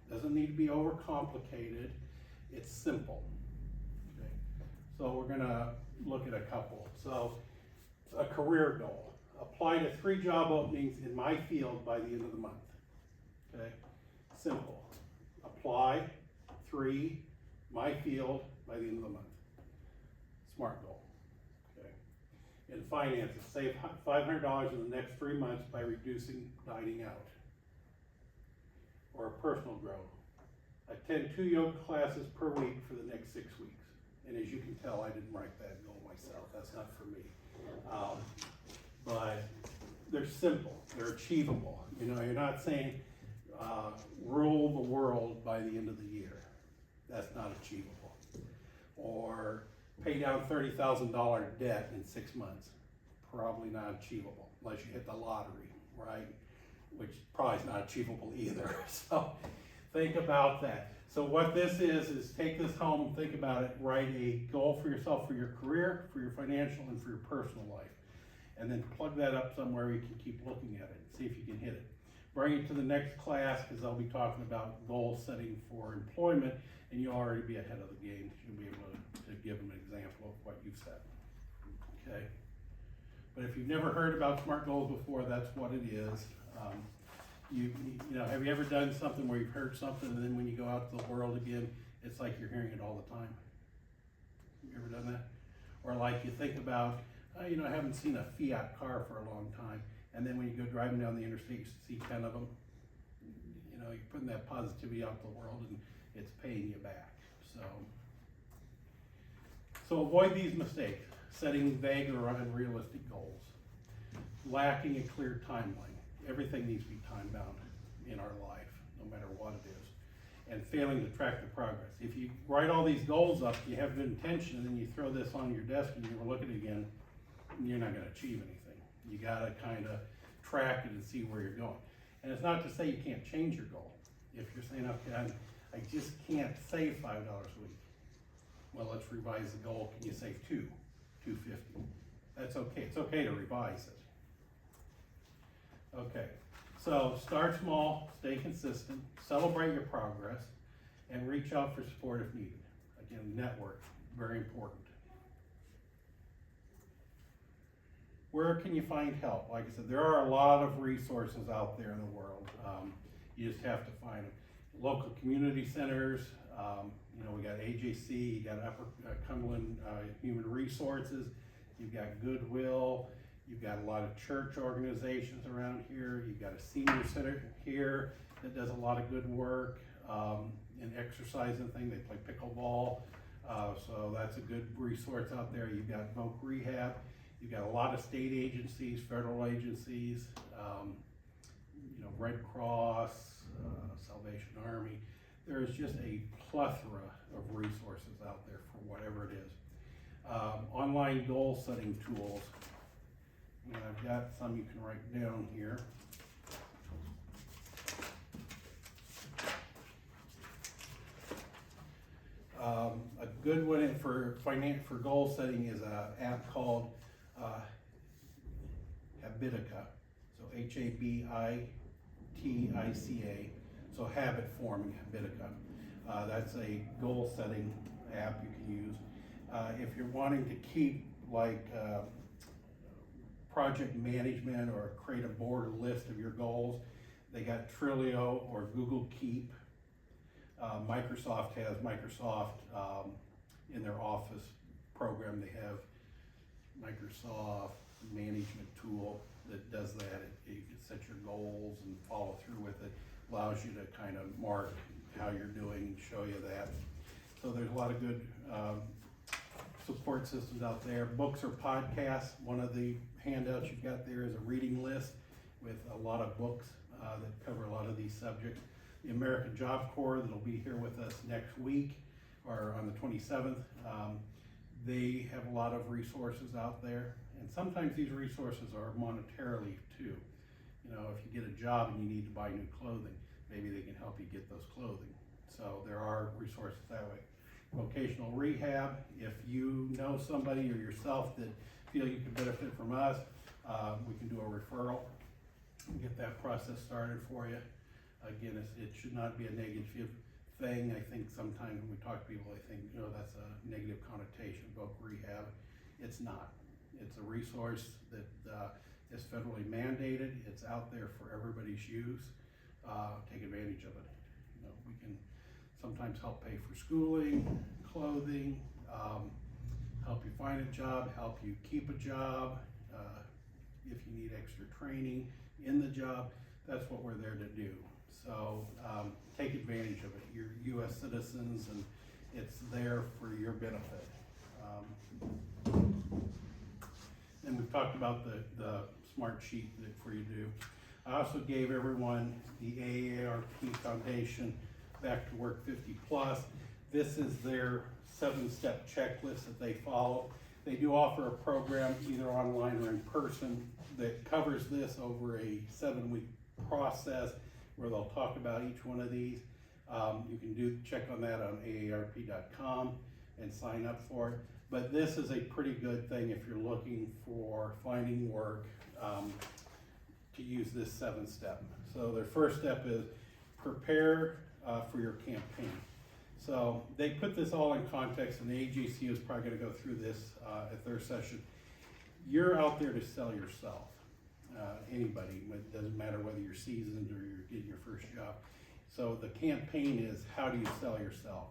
doesn't need to be overcomplicated, it's simple, okay? So we're gonna look at a couple. So a career goal, apply to 3 job openings in my field by the end of the month, okay? Simple, apply 3, my field by the end of the month. Smart goal, okay? In finances, save $500 in the next 3 months by reducing dining out. Or a personal growth, attend 2 yoga classes per week for the next 6 weeks. And as you can tell, I didn't write that goal myself, that's not for me. But they're simple, they're achievable. You know, you're not saying rule the world by the end of the year. That's not achievable. Or pay down $30,000 debt in 6 months. Probably not achievable, unless you hit the lottery, right? Which probably is not achievable either. So think about that. So what this is take this home, think about it, write a goal for yourself for your career, for your financial, and for your personal life. And then plug that up somewhere where you can keep looking at it, see if you can hit it. Bring it to the next class, because I'll be talking about goal setting for employment, and you'll already be ahead of the game. You'll be able to give them an example of what you've set, okay? But if you've never heard about SMART goals before, that's what it is. You know, have you ever done something where you've heard something and then when you go out to the world again, it's like you're hearing it all the time? You ever done that? Or like you think about, you know, I haven't seen a Fiat car for a long time, and then when you go driving down the interstate, you see 10 of them. You know, you're putting that positivity out to the world and it's paying you back. So avoid these mistakes, setting vague or unrealistic goals, lacking a clear timeline. Everything needs to be time bound in our life, no matter what it is, and failing to track the progress. If you write all these goals up, you have good intention, and then you throw this on your desk and you look at it again, you're not gonna achieve anything. You gotta kinda track it and see where you're going. And it's not to say you can't change your goal. If you're saying, okay, I just can't save $5 a week. Well, let's revise the goal. Can you save $2.50? That's okay, it's okay to revise it. Okay, so start small, stay consistent, celebrate your progress, and reach out for support if needed. Again, network, very important. Where can you find help? Like I said, there are a lot of resources out there in the world. You just have to find them. Local community centers, you know, we got AJC, you got Upper Cumberland Human Resources, you've got Goodwill, you've got a lot of church organizations around here. You've got a senior center here that does a lot of good work in exercise and things. They play pickleball, so that's a good resource out there. You've got Voc Rehab. You've got a lot of state agencies, federal agencies, you know, Red Cross, Salvation Army. There is just a plethora of resources out there for whatever it is. Online goal setting tools. And I've got some you can write down here. A good one for goal setting is an app called Habitica. So Habitica. So habit forming, Habitica. That's a goal setting app you can use. If you're wanting to keep like project management or create a board or list of your goals, they got Trello or Google Keep. Microsoft has in their Office program, they have Microsoft management tool that does that. You can set your goals and follow through with it. Allows you to kind of mark how you're doing and show you that. So there's a lot of good support systems out there. Books or podcasts. One of the handouts you've got there is a reading list with a lot of books that cover a lot of these subjects. The American Job Corps that'll be here with us next week or on the 27th. They have a lot of resources out there, and sometimes these resources are monetarily too. You know, if you get a job and you need to buy new clothing, maybe they can help you get those clothing. So there are resources that way. Vocational rehab, if you know somebody or yourself that feel you could benefit from us, we can do a referral and get that process started for you. Again, it should not be a negative thing. I think sometimes when we talk to people, they think, you know, that's a negative connotation, voc rehab. It's not. It's a resource that is federally mandated. It's out there for everybody's use. Take advantage of it. You know, we can sometimes help pay for schooling, clothing, help you find a job, help you keep a job. If you need extra training in the job, that's what we're there to do. So take advantage of it. You're US citizens and it's there for your benefit. And we've talked about the smart sheet for you to do. I also gave everyone the AARP Foundation Back to Work 50 Plus. This is their 7-step checklist that they follow. They do offer a program either online or in person that covers this over a 7-week process where they'll talk about each one of these. You can check on that on aarp.com and sign up for it. But this is a pretty good thing if you're looking for finding work to use this 7-step. So their first step is prepare for your campaign. So they put this all in context, and the AJC is probably going to go through this at their session. You're out there to sell yourself. Anybody, it doesn't matter whether you're seasoned or you're getting your first job. So the campaign is, how do you sell yourself?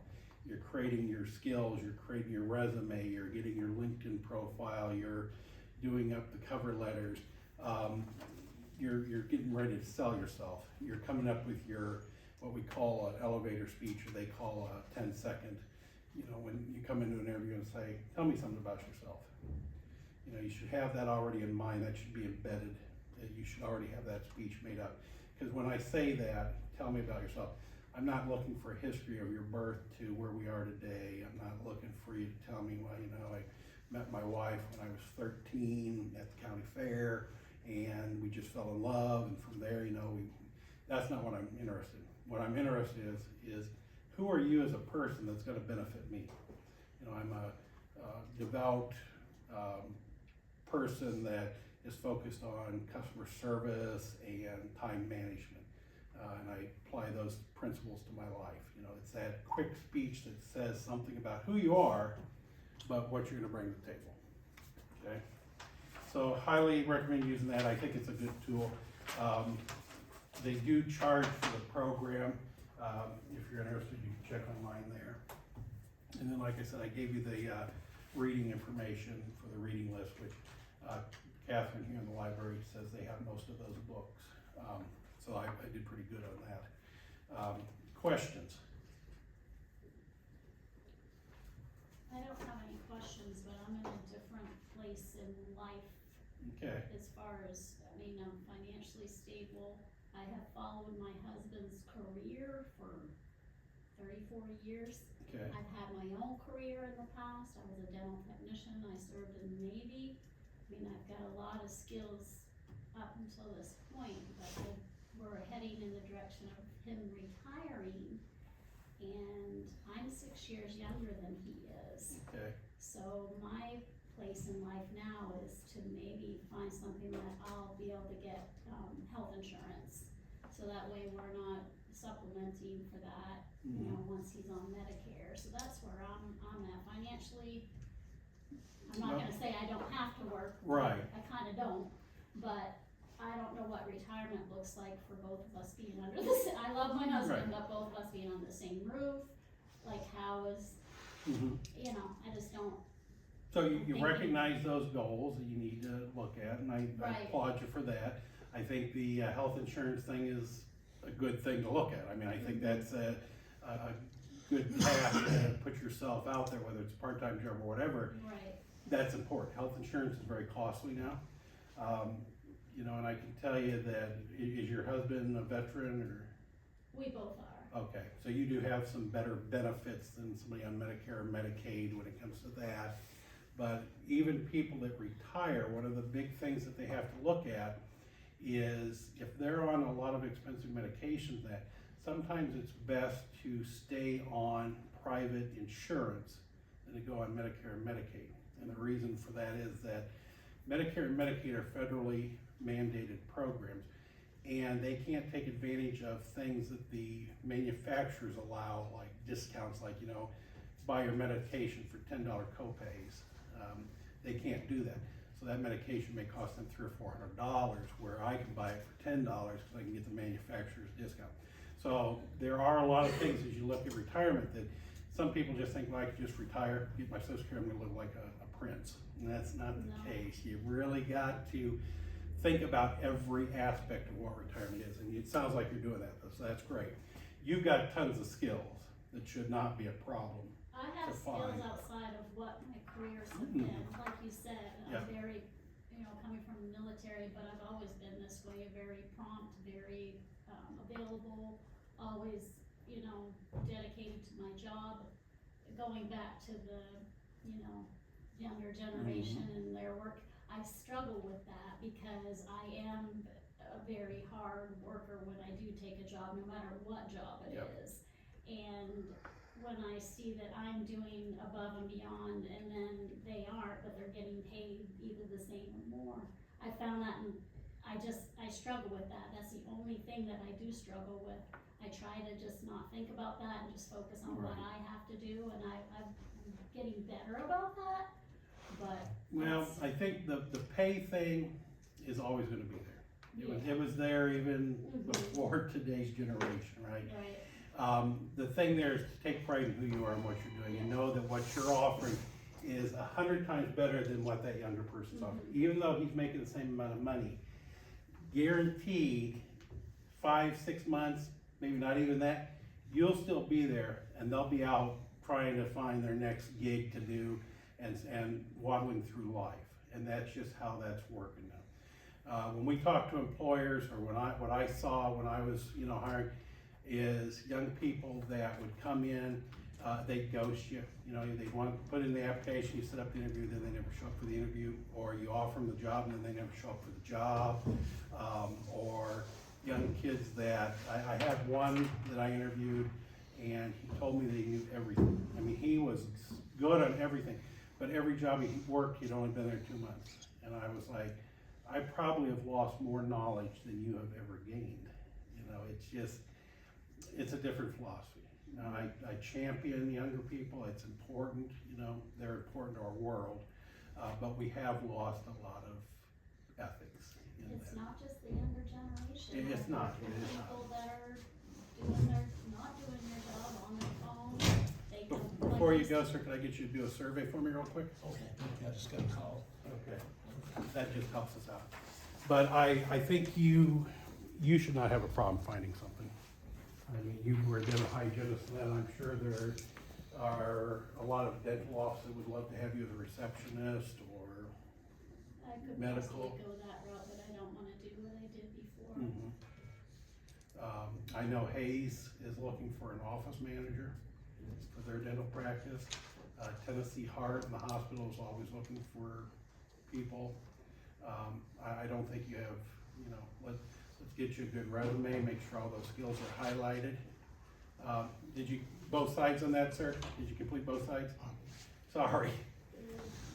You're creating your skills, you're creating your resume, you're getting your LinkedIn profile, you're doing up the cover letters, you're getting ready to sell yourself. You're coming up with your, what we call an elevator speech, or they call a 10-second, you know, when you come into an interview and say, tell me something about yourself. You know, you should have that already in mind. That should be embedded. You should already have that speech made up. Because when I say that, tell me about yourself, I'm not looking for a history of your birth to where we are today. I'm not looking for you to tell me, well, you know, I met my wife when I was 13 at the county fair, and we just fell in love, and from there, you know, that's not what I'm interested in. What I'm interested in is who are you as a person that's going to benefit me? You know, I'm a devout person that is focused on customer service and time management. And I apply those principles to my life. You know, it's that quick speech that says something about who you are, but what you're going to bring to the table. Okay? So highly recommend using that. I think it's a good tool. They do charge for the program. If you're interested, you can check online there. And then, like I said, I gave you the reading information for the reading list, which Catherine here in the library says they have most of those books. So I did pretty good on that. Questions? I don't have any questions, but I'm in a different place in life Okay. as far as, I mean, I'm financially stable. I have followed my husband's career for 34 years. Okay. I've had my own career in the past. I was a dental technician. I served in the Navy. I mean, I've got a lot of skills up until this point, but we're heading in the direction of him retiring, and I'm 6 years younger than he is. Okay. So my place in life now is to maybe find something that I'll be able to get health insurance. So that way we're not supplementing for that, you know, once he's on Medicare. So that's where I'm at financially. I'm not gonna say I don't have to work. Right. I kinda don't, but I don't know what retirement looks like for both of us being under the I love my husband, but both of us being on the same roof, like how is, you know, I just don't. So you recognize those goals that you need to look at, and I applaud you for that. I think the health insurance thing is a good thing to look at. I mean, I think that's a good path to put yourself out there, whether it's a part-time job or whatever. Right. That's important. Health insurance is very costly now. You know, and I can tell you that, is your husband a veteran or? We both are. Okay, so you do have some better benefits than somebody on Medicare or Medicaid when it comes to that. But even people that retire, one of the big things that they have to look at is if they're on a lot of expensive medications, that sometimes it's best to stay on private insurance than to go on Medicare and Medicaid. And the reason for that is that Medicare and Medicaid are federally mandated programs, and they can't take advantage of things that the manufacturers allow, like discounts, like, you know, buy your medication for $10 copays. They can't do that. So that medication may cost them $300 or $400, where I can buy it for $10 because I can get the manufacturer's discount. So there are a lot of things as you look at retirement that some people just think, well, I can just retire, get my Social Security, I'm gonna live like a prince. And that's not the case. You really got to think about every aspect of what retirement is. And it sounds like you're doing that, so that's great. You've got tons of skills that should not be a problem. I have to skills find. outside of what my careers have been, like you said, Yeah. I'm very, you know, coming from the military, but I've always been this way, very prompt, very available, always, you know, dedicated to my job. Going back to the, you know, younger generation and their work, I struggle with that because I am a very hard worker when I do take a job, no matter what job it is. And when I see that I'm doing above and beyond and then they aren't, but they're getting paid either the same or more, I found that, and I struggle with that. That's the only thing that I do struggle with. I try to just not think about that and just focus on what I have to do, and I'm getting better about that, but. Well, I think the pay thing is always gonna be there. It was there even before today's generation, right? Right. The thing there is to take pride in who you are and what you're doing, and know that what you're offering is 100 times better than what that younger person's offering. Even though he's making the same amount of money, guaranteed 5-6 months, maybe not even that, you'll still be there, and they'll be out trying to find their next gig to do and waddling through life. And that's just how that's working now. When we talk to employers, or what I saw when I was, you know, hiring, is young people that would come in, they'd ghost you. You know, they want to put in the application, you set up the interview, then they never show up for the interview, or you offer them the job and then they never show up for the job, or young kids that, I had one that I interviewed, and he told me that he knew everything. I mean, he was good on everything, but every job he worked, he'd only been there 2 months. And I was like, I probably have lost more knowledge than you have ever gained. You know, it's just, it's a different philosophy. You know, I champion younger people. It's important, you know, they're important to our world, but we have lost a lot of ethics in It's that. not just the younger generation. It's not, it is not. People that are not doing their job on their phone, they come. Before you go, sir, can I get you to do a survey for me real quick? Okay, I just got a call. Okay. That just helps us out. But I think you should not have a problem finding something. I mean, you were a dental hygienist, and I'm sure there are a lot of dental offices that would love to have you as a receptionist or I could medical. possibly go that route, but I don't wanna do what I did before. I know Hayes is looking for an office manager for their dental practice. Tennessee Heart and the hospital is always looking for people. I don't think you have, you know, let's get you a good resume, make sure all those skills are highlighted. Did you, both sides on that, sir? Did you complete both sides? Sorry.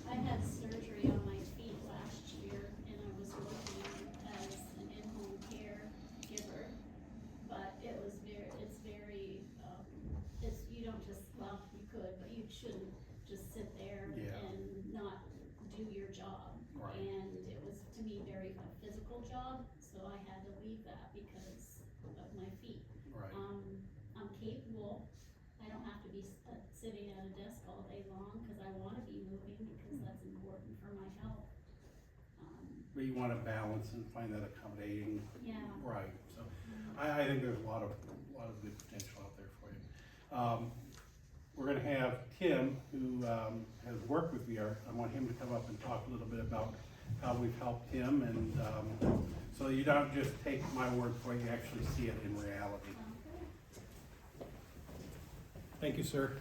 I had surgery on my feet last year, and I was working as an in-home care giver, but it's you don't just, well, you could, but you shouldn't just sit there and not do your job. Right. And it was, to me, very a physical job, so I had to leave that because of my feet. Right. I'm capable. I don't have to be sitting at a desk all day long, cause I wanna be moving, because that's important for my health. But you want to balance and find that accommodating. Yeah. Right. So I think there's a lot of good potential out there for you. We're going to have Tim, who has worked with VR. I want him to come up and talk a little bit about how we've helped him, and so you don't just take my word for it, you actually see it in reality. Okay. Thank you, sir.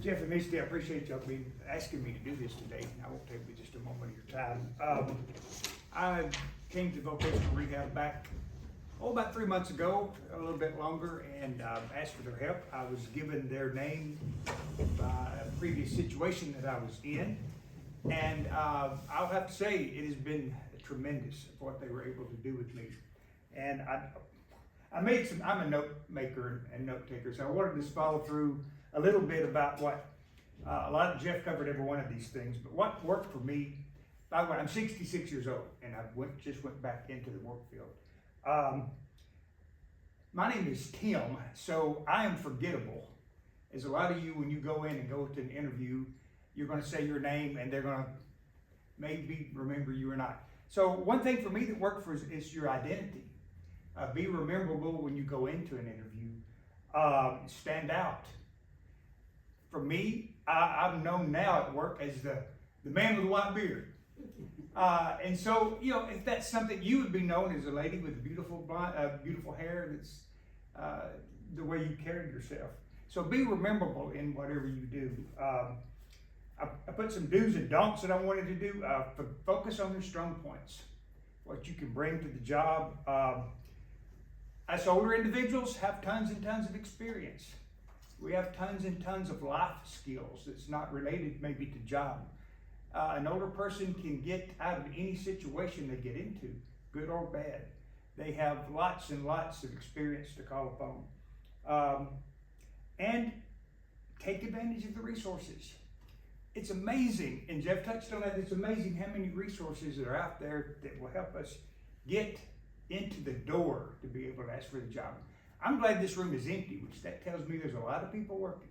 Jeff and Misty, I appreciate y'all asking me to do this today. I won't take me just a moment of your time. I came to vocational rehab back, about 3 months ago, a little bit longer, and asked for their help. I was given their name by a previous situation that I was in, and I'll have to say it has been tremendous what they were able to do with me. And I'm a note maker and note taker, so I wanted to just follow through a little bit about what Jeff covered every one of these things, but what worked for me. I'm 66 years old, and I just went back into the work field. My name is Tim, so I am forgettable. As a lot of you, when you go in and go to an interview, you're going to say your name, and they're going to maybe remember you or not. So one thing for me that worked for is your identity. Be rememberable when you go into an interview. Stand out. For me, I'm known now at work as the man with the white beard. And so, if that's something, you would be known as a lady with beautiful beautiful hair. That's the way you carry yourself. So be rememberable in whatever you do. I put some do's and don'ts that I wanted to do. Focus on your strong points, what you can bring to the job. Us older individuals have tons and tons of experience. We have tons and tons of life skills that's not related maybe to job. An older person can get out of any situation they get into, good or bad. They have lots and lots of experience to call upon. And take advantage of the resources. It's amazing, and Jeff touched on that, it's amazing how many resources are out there that will help us get into the door to be able to ask for the job. I'm glad this room is empty, which that tells me there's a lot of people working.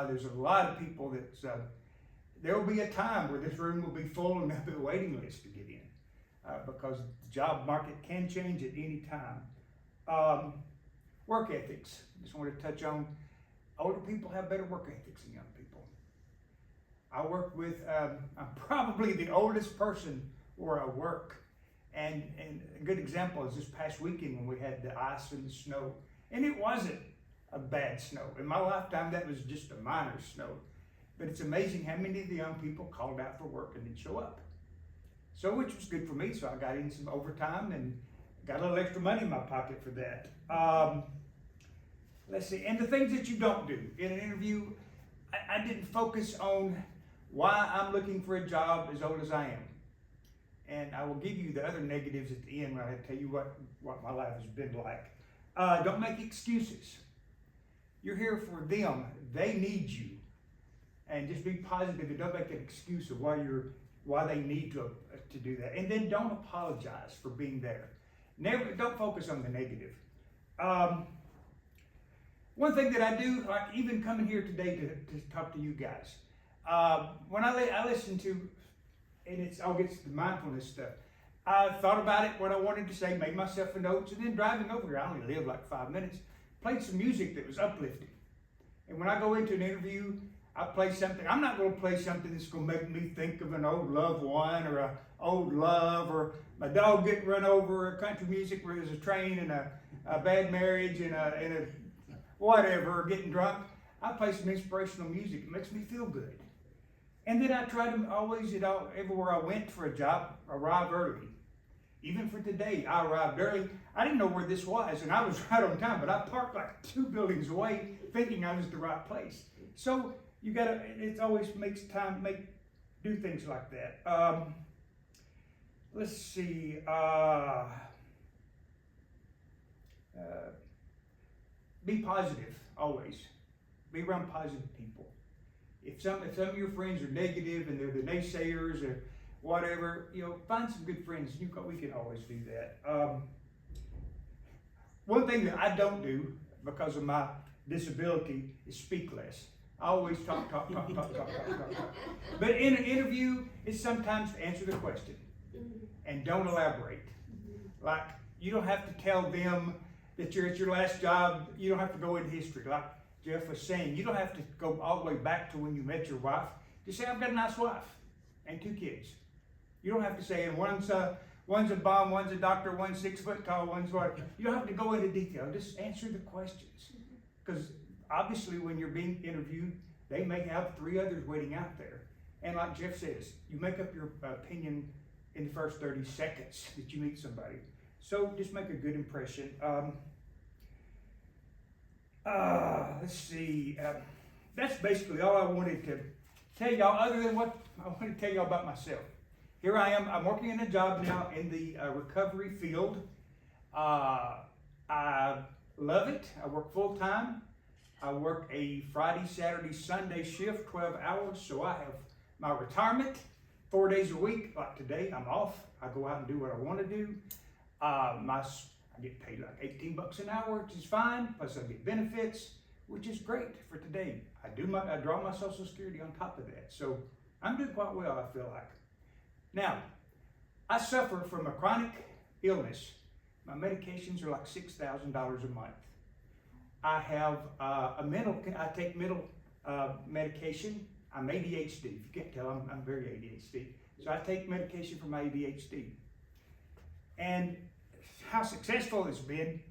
There's a lot of people there will be a time where this room will be full and there'll be a waiting list to get in because the job market can change at any time. Work ethics, just want to touch on. Older people have better work ethics than young people. I work with, I'm probably the oldest person where I work. And a good example is this past weekend when we had the ice and the snow. And it wasn't a bad snow. In my lifetime, that was just a minor snow. But it's amazing how many of the young people called out for work and didn't show up. So, which was good for me. So I got in some overtime and got a little extra money in my pocket for that. Let's see. And the things that you don't do in an interview, I didn't focus on why I'm looking for a job as old as I am. And I will give you the other negatives at the end when I tell you what my life has been like. Don't make excuses. You're here for them. They need you. And just be positive and don't make an excuse of why they need to do that. And then don't apologize for being there. Don't focus on the negative. One thing that I do, like even coming here today to talk to you guys, when I listen to, and it's all gets to the mindfulness stuff. I thought about it, what I wanted to say, made myself a notes, and then driving over here, I only live like 5 minutes, played some music that was uplifting. And when I go into an interview, I play something. I'm not going to play something that's going to make me think of an old loved one or an old love or my dog getting run over, or country music where there's a train and a bad marriage and a whatever, or getting drunk. I play some inspirational music. It makes me feel good. And then I try to always, everywhere I went for a job, arrive early. Even for today, I arrived early. I didn't know where this was, and I was right on time, but I parked like 2 buildings away thinking I was the right place. So you gotta, it always makes time, do things like that. Let's see. Be positive, always. Be around positive people. If some of your friends are negative and they're the naysayers or whatever, find some good friends. We can always do that. One thing that I don't do because of my disability is speak less. I always talk. But in an interview, it's sometimes to answer the question and don't elaborate. Like, you don't have to tell them that you're at your last job. You don't have to go into history. Like Jeff was saying, you don't have to go all the way back to when you met your wife. Just say, I've got a nice wife and 2 kids. You don't have to say, and one's a bomb, one's a doctor, one's 6 foot tall, one's what. You don't have to go into detail. Just answer the questions. Because obviously when you're being interviewed, they may have 3 others waiting out there. And like Jeff says, you make up your opinion in the first 30 seconds that you meet somebody. So just make a good impression. Let's see. That's basically all I wanted to tell y'all, other than what I want to tell y'all about myself. Here I am. I'm working in a job now in the recovery field. I love it. I work full time. I work a Friday, Saturday, Sunday shift, 12 hours. So I have my retirement 4 days a week. Like today, I'm off. I go out and do what I want to do. I get paid like $18 an hour, which is fine. Plus I get benefits, which is great for today. I draw my Social Security on top of that. So I'm doing quite well, I feel like. Now, I suffer from a chronic illness. My medications are like $6,000 a month. I have I take mental medication. I'm ADHD. If you can't tell, I'm very ADHD. So I take medication for my ADHD. And how successful it's been,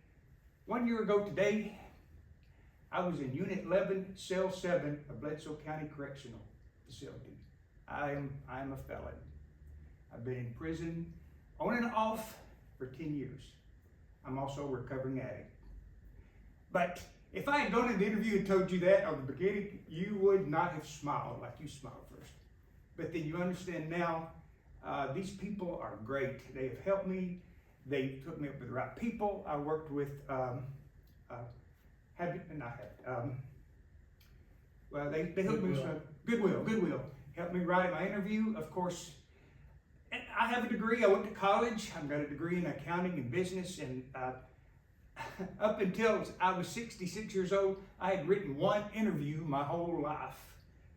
1 year ago today, I was in Unit 11, Cell 7 of Bledsoe County Correctional Facility. I am a felon. I've been in prison on and off for 10 years. I'm also a recovering addict. But if I had gone in the interview and told you that at the beginning, you would not have smiled like you smiled first. But then you understand now, these people are great. They have helped me. They took me up with the right people. I worked with, they helped me with Goodwill. Helped me write my interview, of course. And I have a degree. I went to college. I've got a degree in accounting and business. And up until I was 66 years old, I had written one interview my whole life.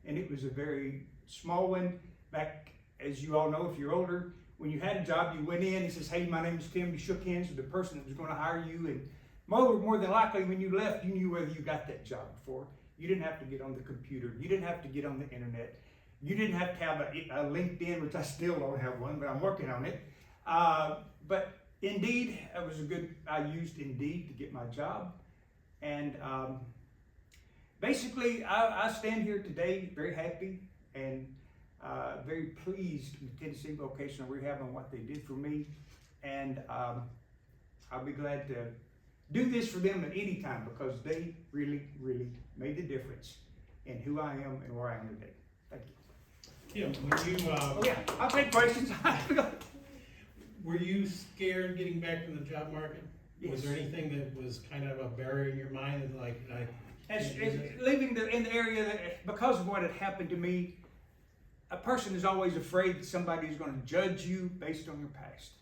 And it was a very small one. Back, as you all know, if you're older, when you had a job, you went in and says, hey, my name is Tim. You shook hands with the person that was going to hire you. And more than likely, when you left, you knew whether you got that job before. You didn't have to get on the computer. You didn't have to get on the internet. You didn't have to have a LinkedIn, which I still don't have one, but I'm working on it. But Indeed, I used Indeed to get my job. And basically, I stand here today very happy and very pleased with Tennessee Vocational Rehab and what they did for me. And I'll be glad to do this for them at any time because they really, really made the difference in who I am and where I am today. Thank you. Tim, when you, Oh yeah, I'll take questions. were you scared getting back in the job market? Yes. Was there anything that was kind of a barrier in your mind that As living in the area, because of what had happened to me, a person is always afraid that somebody is going to judge you based on your past.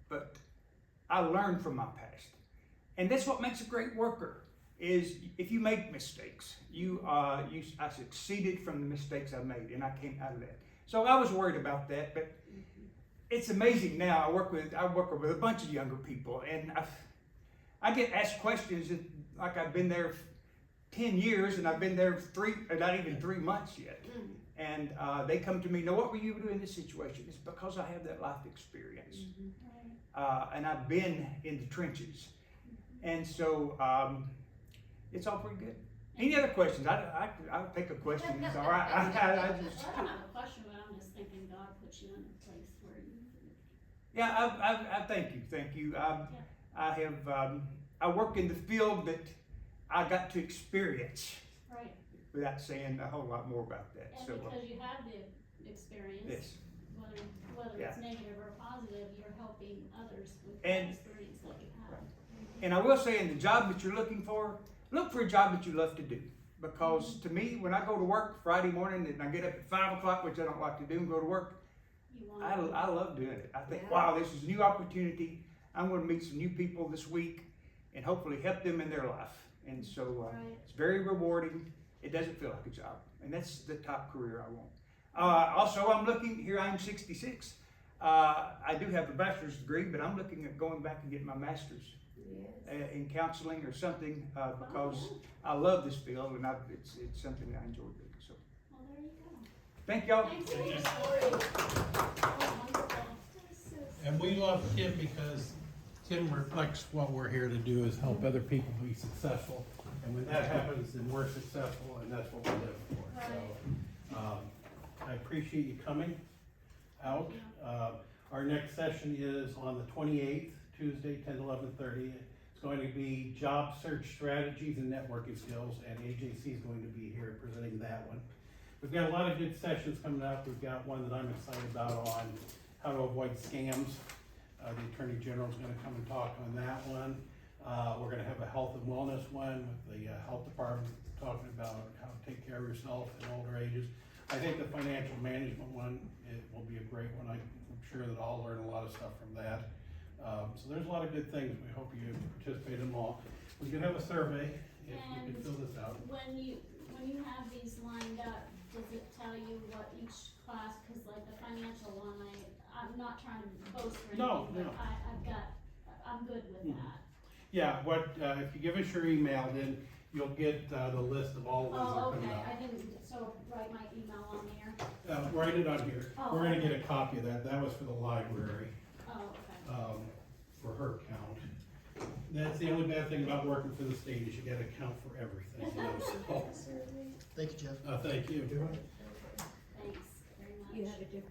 But I learned from my past. And that's what makes a great worker, is if you make mistakes, I succeeded from the mistakes I made, and I came out of that. So I was worried about that, but it's amazing now. I work with a bunch of younger people, and I get asked questions that, like I've been there 10 years, and I've been there not even 3 months yet. And they come to me, now what were you doing in this situation? It's because I have that life experience. And I've been in the trenches. And so it's all pretty good. Any other questions? I'll take a question. It's all right. I don't have a question, but I'm just thinking God put you in a place where you. Yeah, I thank you. I work in the field that I got to experience. Right. Without saying a whole lot more about that. And So, because you have the experience, yes. whether it's negative or positive, you're helping others with And- the experience that you have. And I will say, in the job that you're looking for, look for a job that you love to do. Because to me, when I go to work Friday morning and I get up at 5 o'clock, which I don't like to do, and go to work, You want I love doing it. I think, Yeah. wow, this is a new opportunity. I'm going to meet some new people this week and hopefully help them in their life. And so Right. it's very rewarding. It doesn't feel like a job. And that's the top career I want. Also, I'm looking, here I am 66. I do have a bachelor's degree, but I'm looking at going back and getting my master's in counseling or something because I love this field and it's something that I enjoy doing. So Well, there you go. thank y'all. Thanks for your story. Oh, wonderful. And we love Tim because Tim reflects what we're here to do is help other people be successful. And when that happens, then we're successful, and that's what we live for. So I appreciate you coming. out. Our next session is on the 28th, Tuesday, 10 to 11:30. It's going to be job search strategies and networking skills, and AJC is going to be here presenting that one. We've got a lot of good sessions coming up. We've got one that I'm excited about on how to avoid scams. The Attorney General is gonna come and talk on that one. We're gonna have a health and wellness one with the health department talking about how to take care of yourself in older ages. I think the financial management one, it will be a great one. I'm sure that I'll learn a lot of stuff from that. So there's a lot of good things. We hope you participate in them all. We can have a survey if you can fill this out. When you have these lined up, does it tell you what each class, cause like the financial one, I'm not trying to boast or No, anything, no. but I'm good with Mhm. that. Yeah, if you give us your email, then you'll get the list of all the ones that Oh, are coming okay, out. I didn't, so write my email on there. Write it on here. Oh, We're gonna okay. get a copy of that. That was for the library, Oh, okay. for her count. That's the only bad thing about working for the state is you gotta count for everything, you know, so. Thank you, Jeff. Thank you. Thanks very much. You have a different